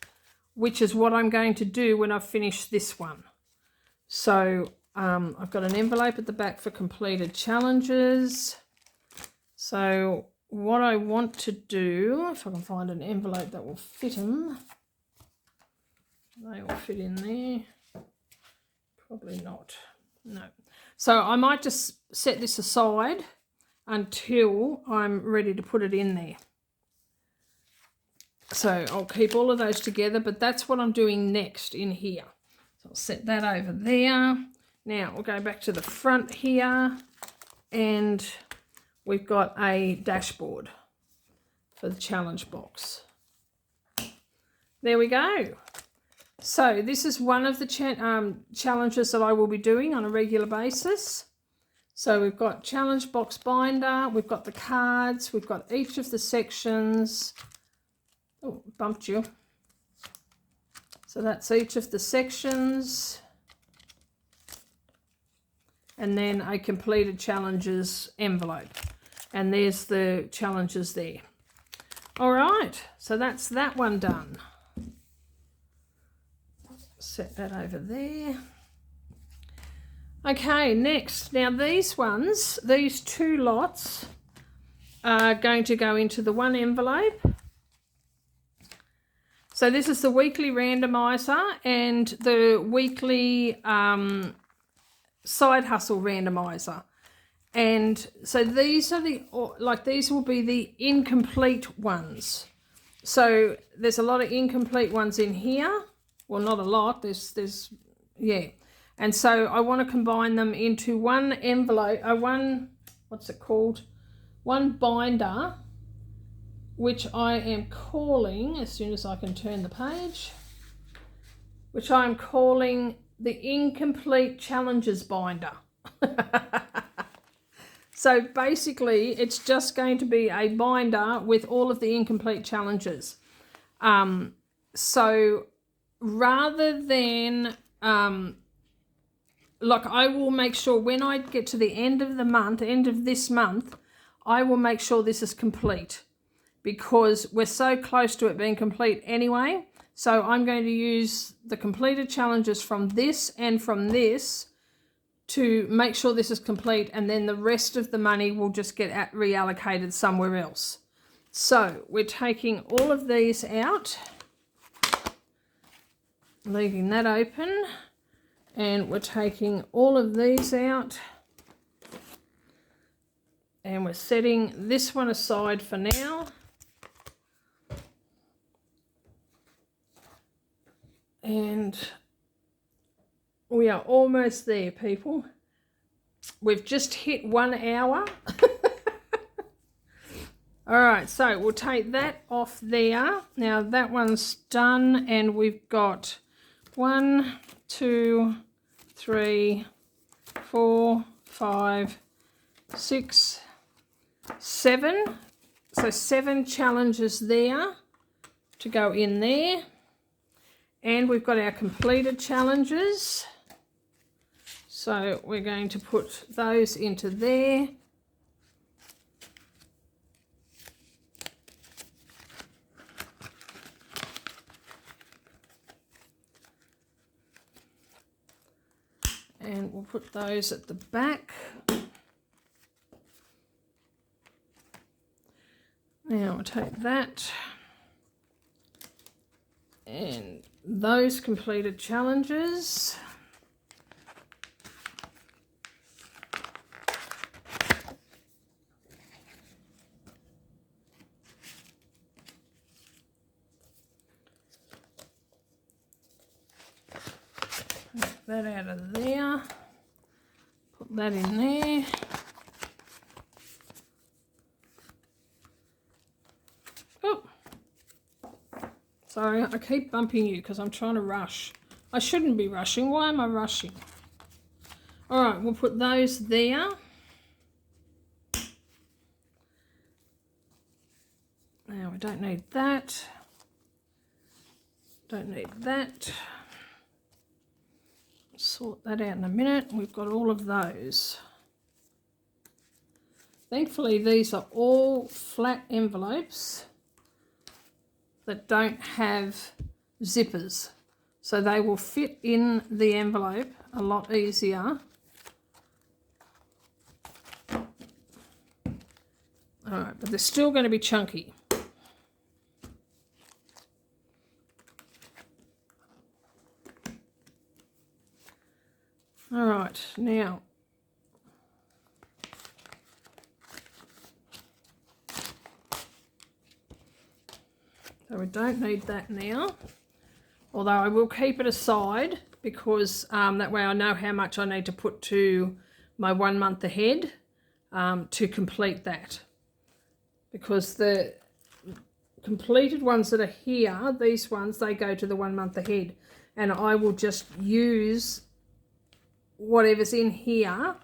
which is what I'm going to do when I finish this one. So I've got an envelope at the back for completed challenges. So what I want to do, if I can find an envelope that will fit them, they will fit in there. Probably not. No. So I might just set this aside until I'm ready to put it in there. So I'll keep all of those together, but that's what I'm doing next in here. So I'll set that over there. Now we'll go back to the front here and we've got a dashboard for the challenge box. There we go. So this is one of the challenges that I will be doing on a regular basis. So we've got challenge box binder, we've got the cards, we've got each of the sections. Oh, bumped you. So that's each of the sections. And then a completed challenges envelope. And there's the challenges there. All right, so that's that one done. Set that over there. Okay, next. Now these ones, these two lots are going to go into the one envelope. So this is the weekly randomizer and the weekly side hustle randomizer. And so these are these will be the incomplete ones. So there's a lot of incomplete ones in here. Well, not a lot. Yeah. And so I want to combine them into one envelope, one binder, which I am calling, as soon as I can turn the page, which I am calling the Incomplete Challenges Binder. So basically, it's just going to be a binder with all of the incomplete challenges. So rather than, I will make sure when I get to the end of the month, end of this month, I will make sure this is complete because we're so close to it being complete anyway. So I'm going to use the completed challenges from this and from this to make sure this is complete, and then the rest of the money will just get reallocated somewhere else. So we're taking all of these out, leaving that open, and we're taking all of these out, and we're setting this one aside for now. And We are almost there, people. We've just hit 1 hour. All right, so we'll take that off there. Now that one's done, and we've got 1, 2, 3, 4, 5, 6, 7. So 7 challenges there to go in there. And we've got our completed challenges. So we're going to put those into there. And we'll put those at the back. Now we'll take that and those completed challenges. Take that out of there. Put that in there. Sorry, I keep bumping you because I'm trying to rush. I shouldn't be rushing. Why am I rushing? All right, we'll put those there. Now we don't need that. Don't need that. Sort that out in a minute. We've got all of those. Thankfully, these are all flat envelopes that don't have zippers, so they will fit in the envelope a lot easier. All right, but they're still going to be chunky. All right, now so we don't need that now, although I will keep it aside because that way I know how much I need to put to my 1 month ahead to complete that. Because the completed ones that are here, these ones, they go to the 1 month ahead, and I will just use whatever's in here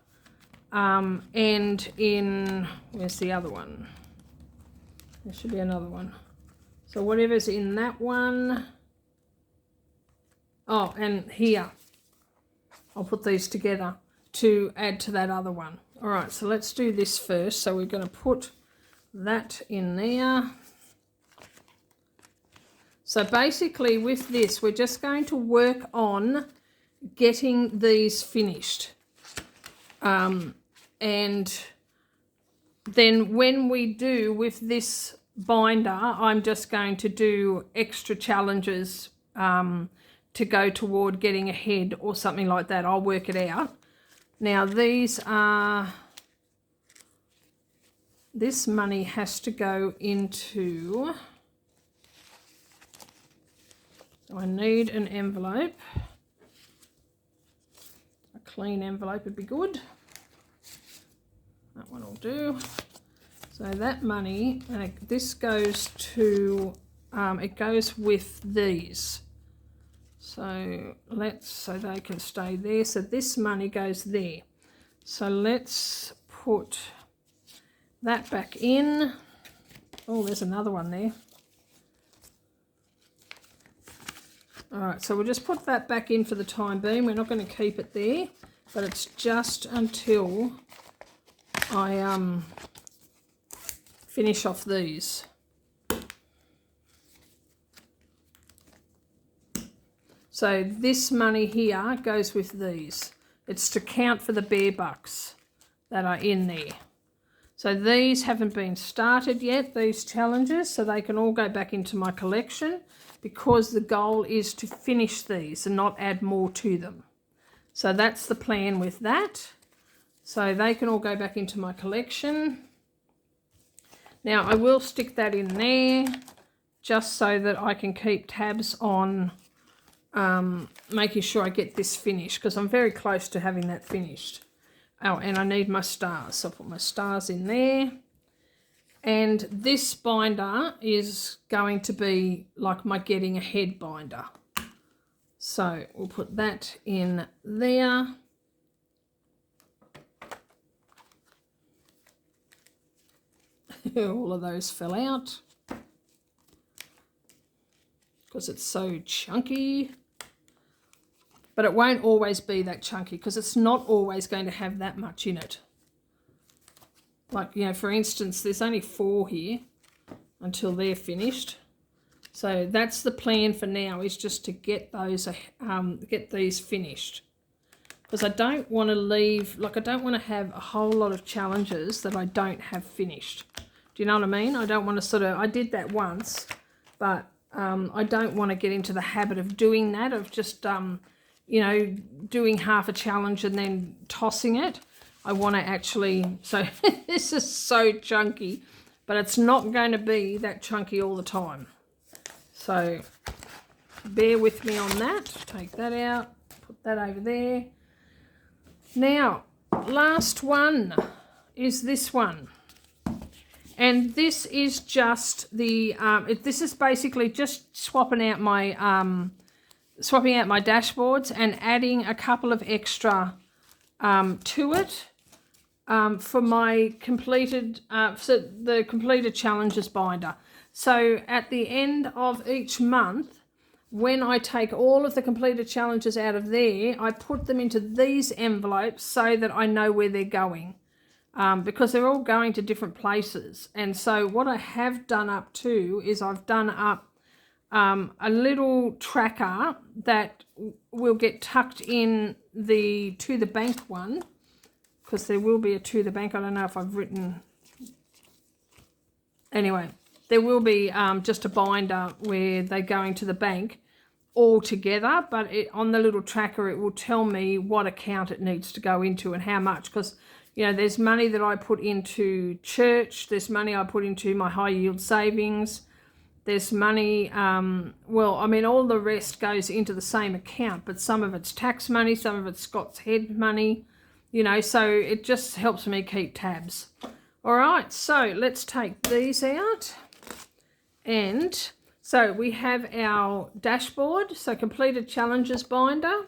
and in, where's the other one? There should be another one. So whatever's in that one, oh, and here, I'll put these together to add to that other one. All right, so let's do this first. So we're going to put that in there. So basically with this, we're just going to work on getting these finished. And then when we do with this binder, I'm just going to do extra challenges to go toward getting ahead or something like that. I'll work it out. Now these are, this money has to go into, so I need an envelope. A clean envelope would be good. That one will do. So that money, this goes to, it goes with these. So so they can stay there. So this money goes there. So let's put that back in. Oh, there's another one there. All right, so we'll just put that back in for the time being. We're not going to keep it there, but it's just until I finish off these. So this money here goes with these. It's to count for the bear bucks that are in there. So these haven't been started yet, these challenges, so they can all go back into my collection because the goal is to finish these and not add more to them. So that's the plan with that. So they can all go back into my collection. Now I will stick that in there just so that I can keep tabs on making sure I get this finished, because I'm very close to having that finished. Oh, and I need my stars, so I'll put my stars in there. And this binder is going to be like my getting ahead binder. So we'll put that in there. All of those fell out because it's so chunky. But it won't always be that chunky, because it's not always going to have that much in it. Like, you know, for instance, there's only 4 here until they're finished. So that's the plan for now, is just to get those, get these finished. Because I don't want to leave, like, I don't want to have a whole lot of challenges that I don't have finished. Do you know what I mean? I don't want to sort of, I did that once, but I don't want to get into the habit of doing that, of just, you know, doing half a challenge and then tossing it. I want to actually, so this is so chunky, but it's not going to be that chunky all the time. So bear with me on that. Take that out, put that over there. Now, last one is this one. And this is just the, this is basically just swapping out my dashboards and adding a couple of extra to it for my completed, so the completed challenges binder. So at the end of each month, when I take all of the completed challenges out of there, I put them into these envelopes so that I know where they're going, because they're all going to different places. And so what I have done up too is I've done up a little tracker that will get tucked in the to the bank one, because there will be a to the bank. I don't know if I've written, anyway, there will be just a binder where they're going to the bank all together, but on the little tracker it will tell me what account it needs to go into and how much, because, you know, there's money that I put into church, there's money I put into my high yield savings, there's money, well, I mean, all the rest goes into the same account, but some of it's tax money, some of it's Scott's head money, you know, so it just helps me keep tabs. All right, so let's take these out. And so we have our dashboard, so completed challenges binder.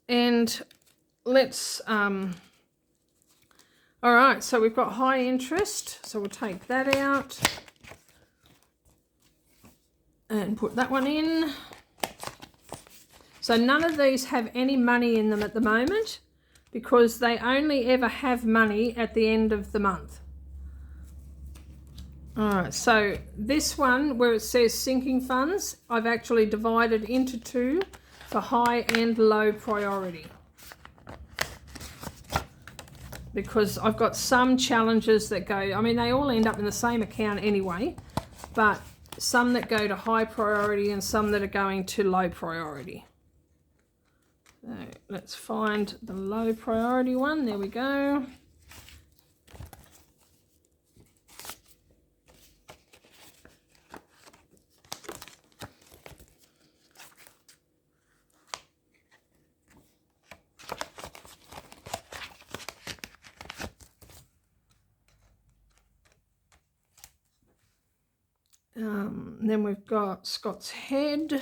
And let's, all right, so we've got high interest, so we'll take that out and put that one in. So none of these have any money in them at the moment, because they only ever have money at the end of the month. All right, so this one where it says sinking funds, I've actually divided into 2 for high and low priority, because I've got some challenges that go, I mean, they all end up in the same account anyway, but some that go to high priority and some that are going to low priority. So let's find the low priority one. There we go. Then we've got Scott's head.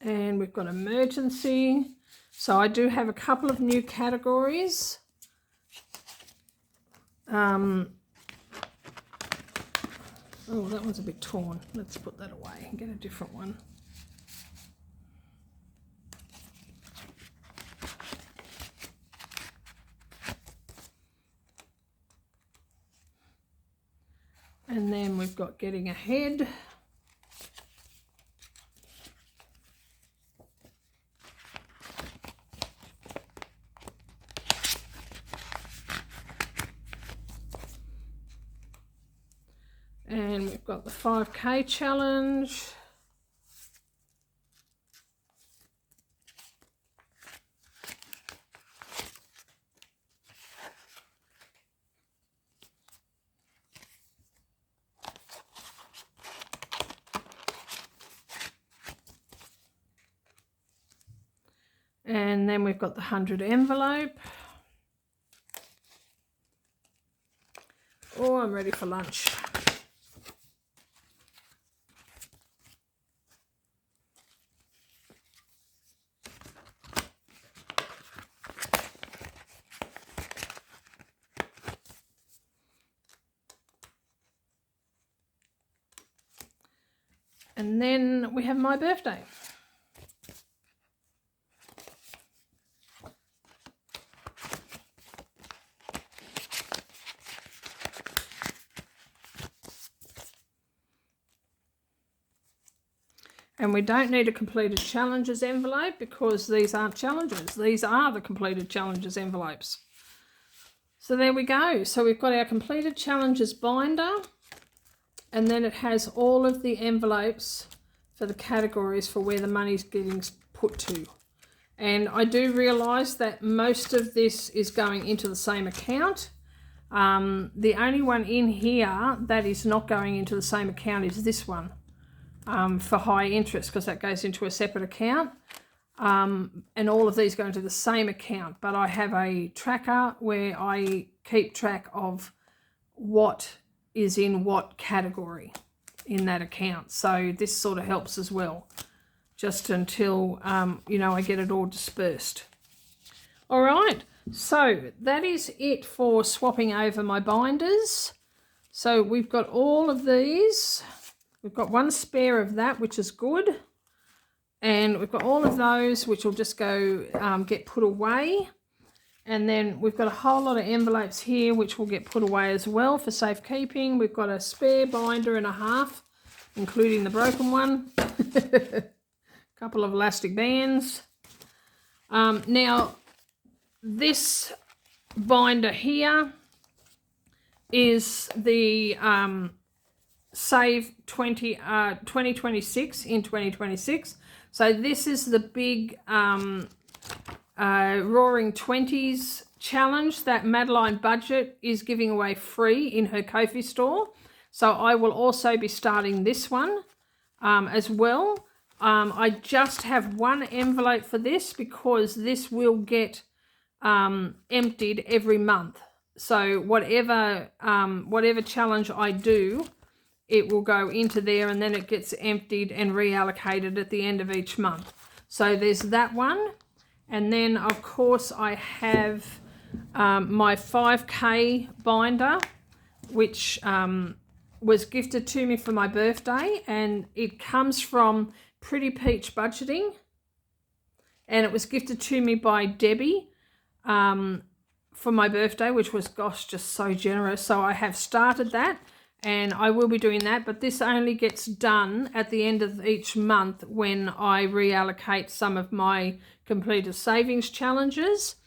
And we've got emergency. So I do have a couple of new categories. Oh, that one's a bit torn. Let's put that away and get a different one. And then we've got getting ahead. And we've got the 5K challenge. And then we've got the 100 envelope. Oh, I'm ready for lunch. And then we have my birthday. And we don't need a completed challenges envelope because these aren't challenges. These are the completed challenges envelopes. So there we go. So we've got our completed challenges binder, and then it has all of the envelopes for the categories for where the money's getting put to. And I do realise that most of this is going into the same account. The only one in here that is not going into the same account is this one. For high interest, because that goes into a separate account, and all of these go into the same account, but I have a tracker where I keep track of what is in what category in that account. So this sort of helps as well, just until you know, I get it all dispersed. All right, so that is it for swapping over my binders. So we've got all of these. We've got one spare of that, which is good. And we've got all of those, which will just go get put away. And then we've got a whole lot of envelopes here, which will get put away as well for safekeeping. We've got a spare binder and a half, including the broken one. A couple of elastic bands. Now, this binder here is the... Save 2026 in 2026. So this is the big Roaring 20s challenge that Madeline Budget is giving away free in her Ko-fi store. So I will also be starting this one as well. I just have one envelope for this because this will get emptied every month. So whatever challenge I do, it will go into there, and then it gets emptied and reallocated at the end of each month. So there's that one. And then, of course, I have my 5K binder, which was gifted to me for my birthday. And it comes from Pretty Peach Budgeting. And it was gifted to me by Debbie for my birthday, which was, gosh, just so generous. So I have started that. And I will be doing that, but this only gets done at the end of each month when I reallocate some of my completed savings challenges.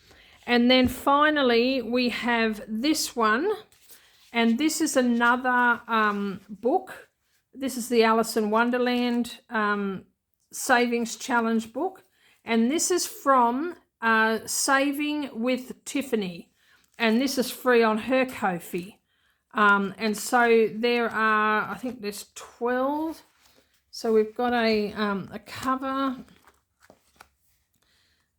And then finally, we have this one, and this is another book. This is the Alice in Wonderland Savings Challenge book, and this is from Saving with Tiffany, and this is free on her Ko-fi. And so there are, I think there's 12. So we've got a cover,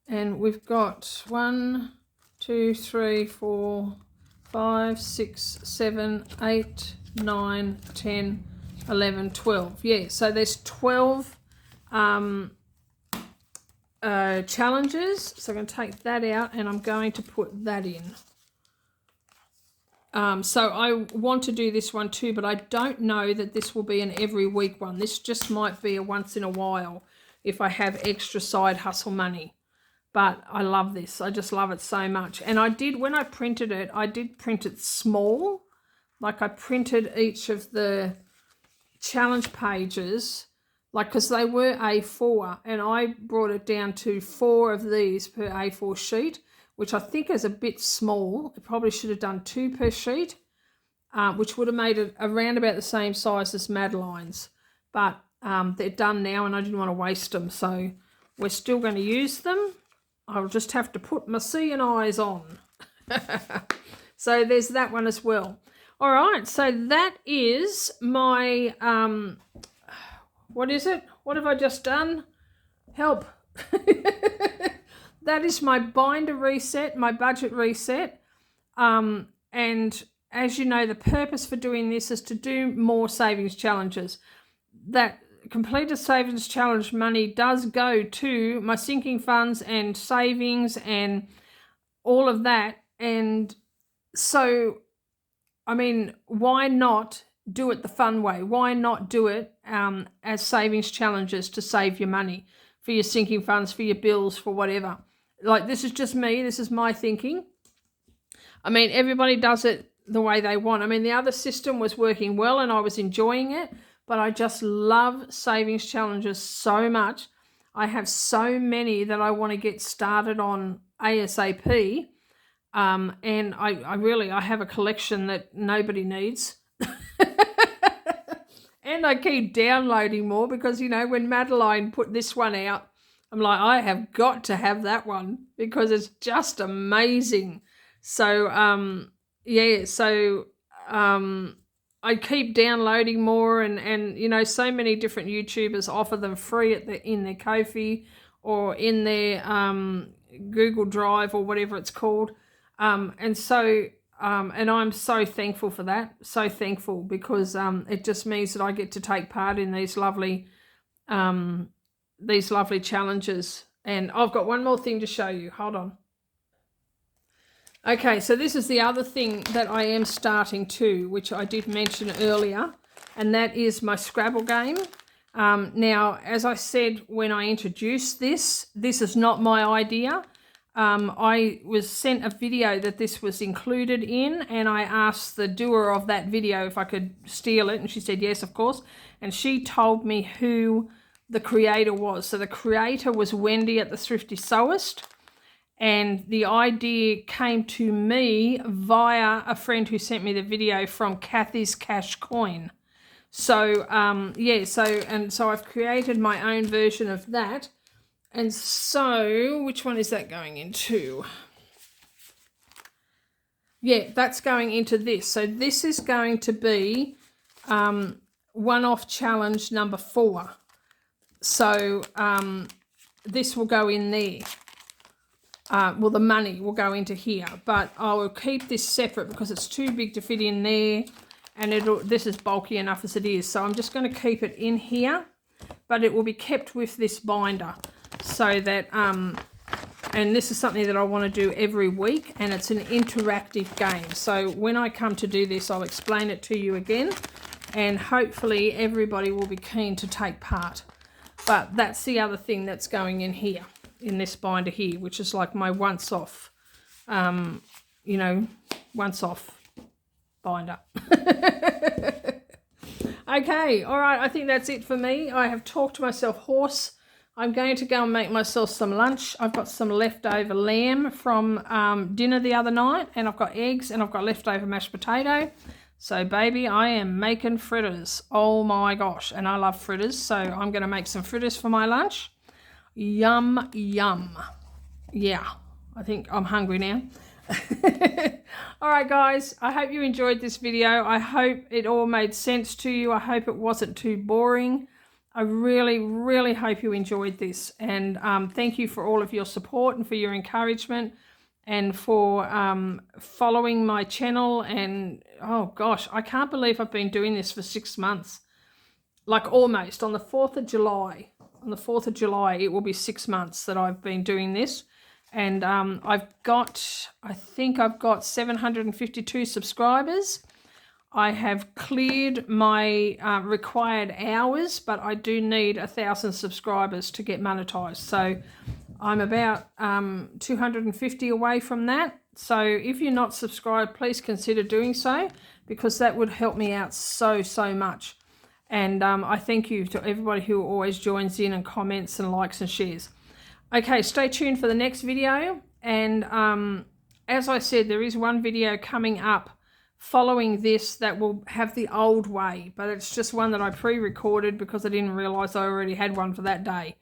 and we've got 1, 2, 3, 4, 5, 6, 7, 8, 9, 10, 11, 12. Yeah, so there's 12 challenges. So I'm going to take that out, and I'm going to put that in. So I want to do this one too, but I don't know that this will be an every week one. This just might be a once in a while if I have extra side hustle money. But I love this. I just love it so much. And I did, when I printed it, I did print it small. Like I printed each of the challenge pages, like, because they were A4, and I brought it down to 4 of these per A4 sheet, which I think is a bit small. I probably should have done 2 per sheet, which would have made it around about the same size as Madeline's. But they're done now, and I didn't want to waste them, so we're still going to use them. I'll just have to put my seeing eyes on. So there's that one as well. All right, so that is my, what is it? What have I just done? Help. that is my binder reset, my budget reset. And as you know, the purpose for doing this is to do more savings challenges. That completed savings challenge money does go to my sinking funds and savings and all of that. And so, I mean, why not do it the fun way? Why not do it as savings challenges to save your money for your sinking funds, for your bills, for whatever? Like, this is just me. This is my thinking. I mean, everybody does it the way they want. I mean, the other system was working well and I was enjoying it, but I just love savings challenges so much. I have so many that I want to get started on ASAP. And I have a collection that nobody needs. And I keep downloading more because, you know, when Madeline put this one out, I'm like, I have got to have that one because it's just amazing. So, I keep downloading more and you know, so many different YouTubers offer them free in their Ko-fi or in their Google Drive or whatever it's called. And I'm so thankful for that, so thankful because it just means that I get to take part in these lovely challenges. And I've got one more thing to show you. Hold on. Okay, so this is the other thing that I am starting too, which I did mention earlier, and that is my Scrabble game. Now, as I said when I introduced this is not my idea. I was sent a video that this was included in, and I asked the doer of that video if I could steal it, and she said yes, of course. And she told me who the creator was. So the creator was Wendy at the Thrifty Sewist, and the idea came to me via a friend who sent me the video from Kathy's Cash Coin. So so I've created my own version of that. And so, which one is that going into? Yeah, that's going into this. So this is going to be one-off challenge number 4. So this will go in there. Well, the money will go into here, but I will keep this separate because it's too big to fit in there, and this is bulky enough as it is. So I'm just going to keep it in here, but it will be kept with this binder. So that, and this is something that I want to do every week, and it's an interactive game. So when I come to do this, I'll explain it to you again, and hopefully everybody will be keen to take part. But that's the other thing that's going in here, in this binder here, which is like my once-off, once-off binder. Okay, all right, I think that's it for me. I have talked myself hoarse. I'm going to go and make myself some lunch. I've got some leftover lamb from dinner the other night, and I've got eggs, and I've got leftover mashed potato. So, baby, I am making fritters. Oh, my gosh, and I love fritters, so I'm going to make some fritters for my lunch. Yum, yum. Yeah, I think I'm hungry now. All right, guys, I hope you enjoyed this video. I hope it all made sense to you. I hope it wasn't too boring. I really, really hope you enjoyed this, and thank you for all of your support and for your encouragement and for following my channel. And oh gosh, I can't believe I've been doing this for 6 months, like almost. On the 4th of July, it will be 6 months that I've been doing this, and I think I've got 752 subscribers. I have cleared my required hours, but I do need 1,000 subscribers to get monetized. So I'm about 250 away from that. So if you're not subscribed, please consider doing so, because that would help me out so, so much. And I thank you to everybody who always joins in and comments and likes and shares. Okay, stay tuned for the next video. And as I said, there is one video coming up following this that will have the old way, but it's just one that I pre-recorded because I didn't realize I already had one for that day.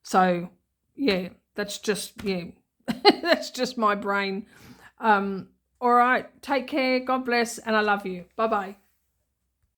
So yeah, that's just that's just my brain. All right, take care, God bless, and I love you. Bye bye.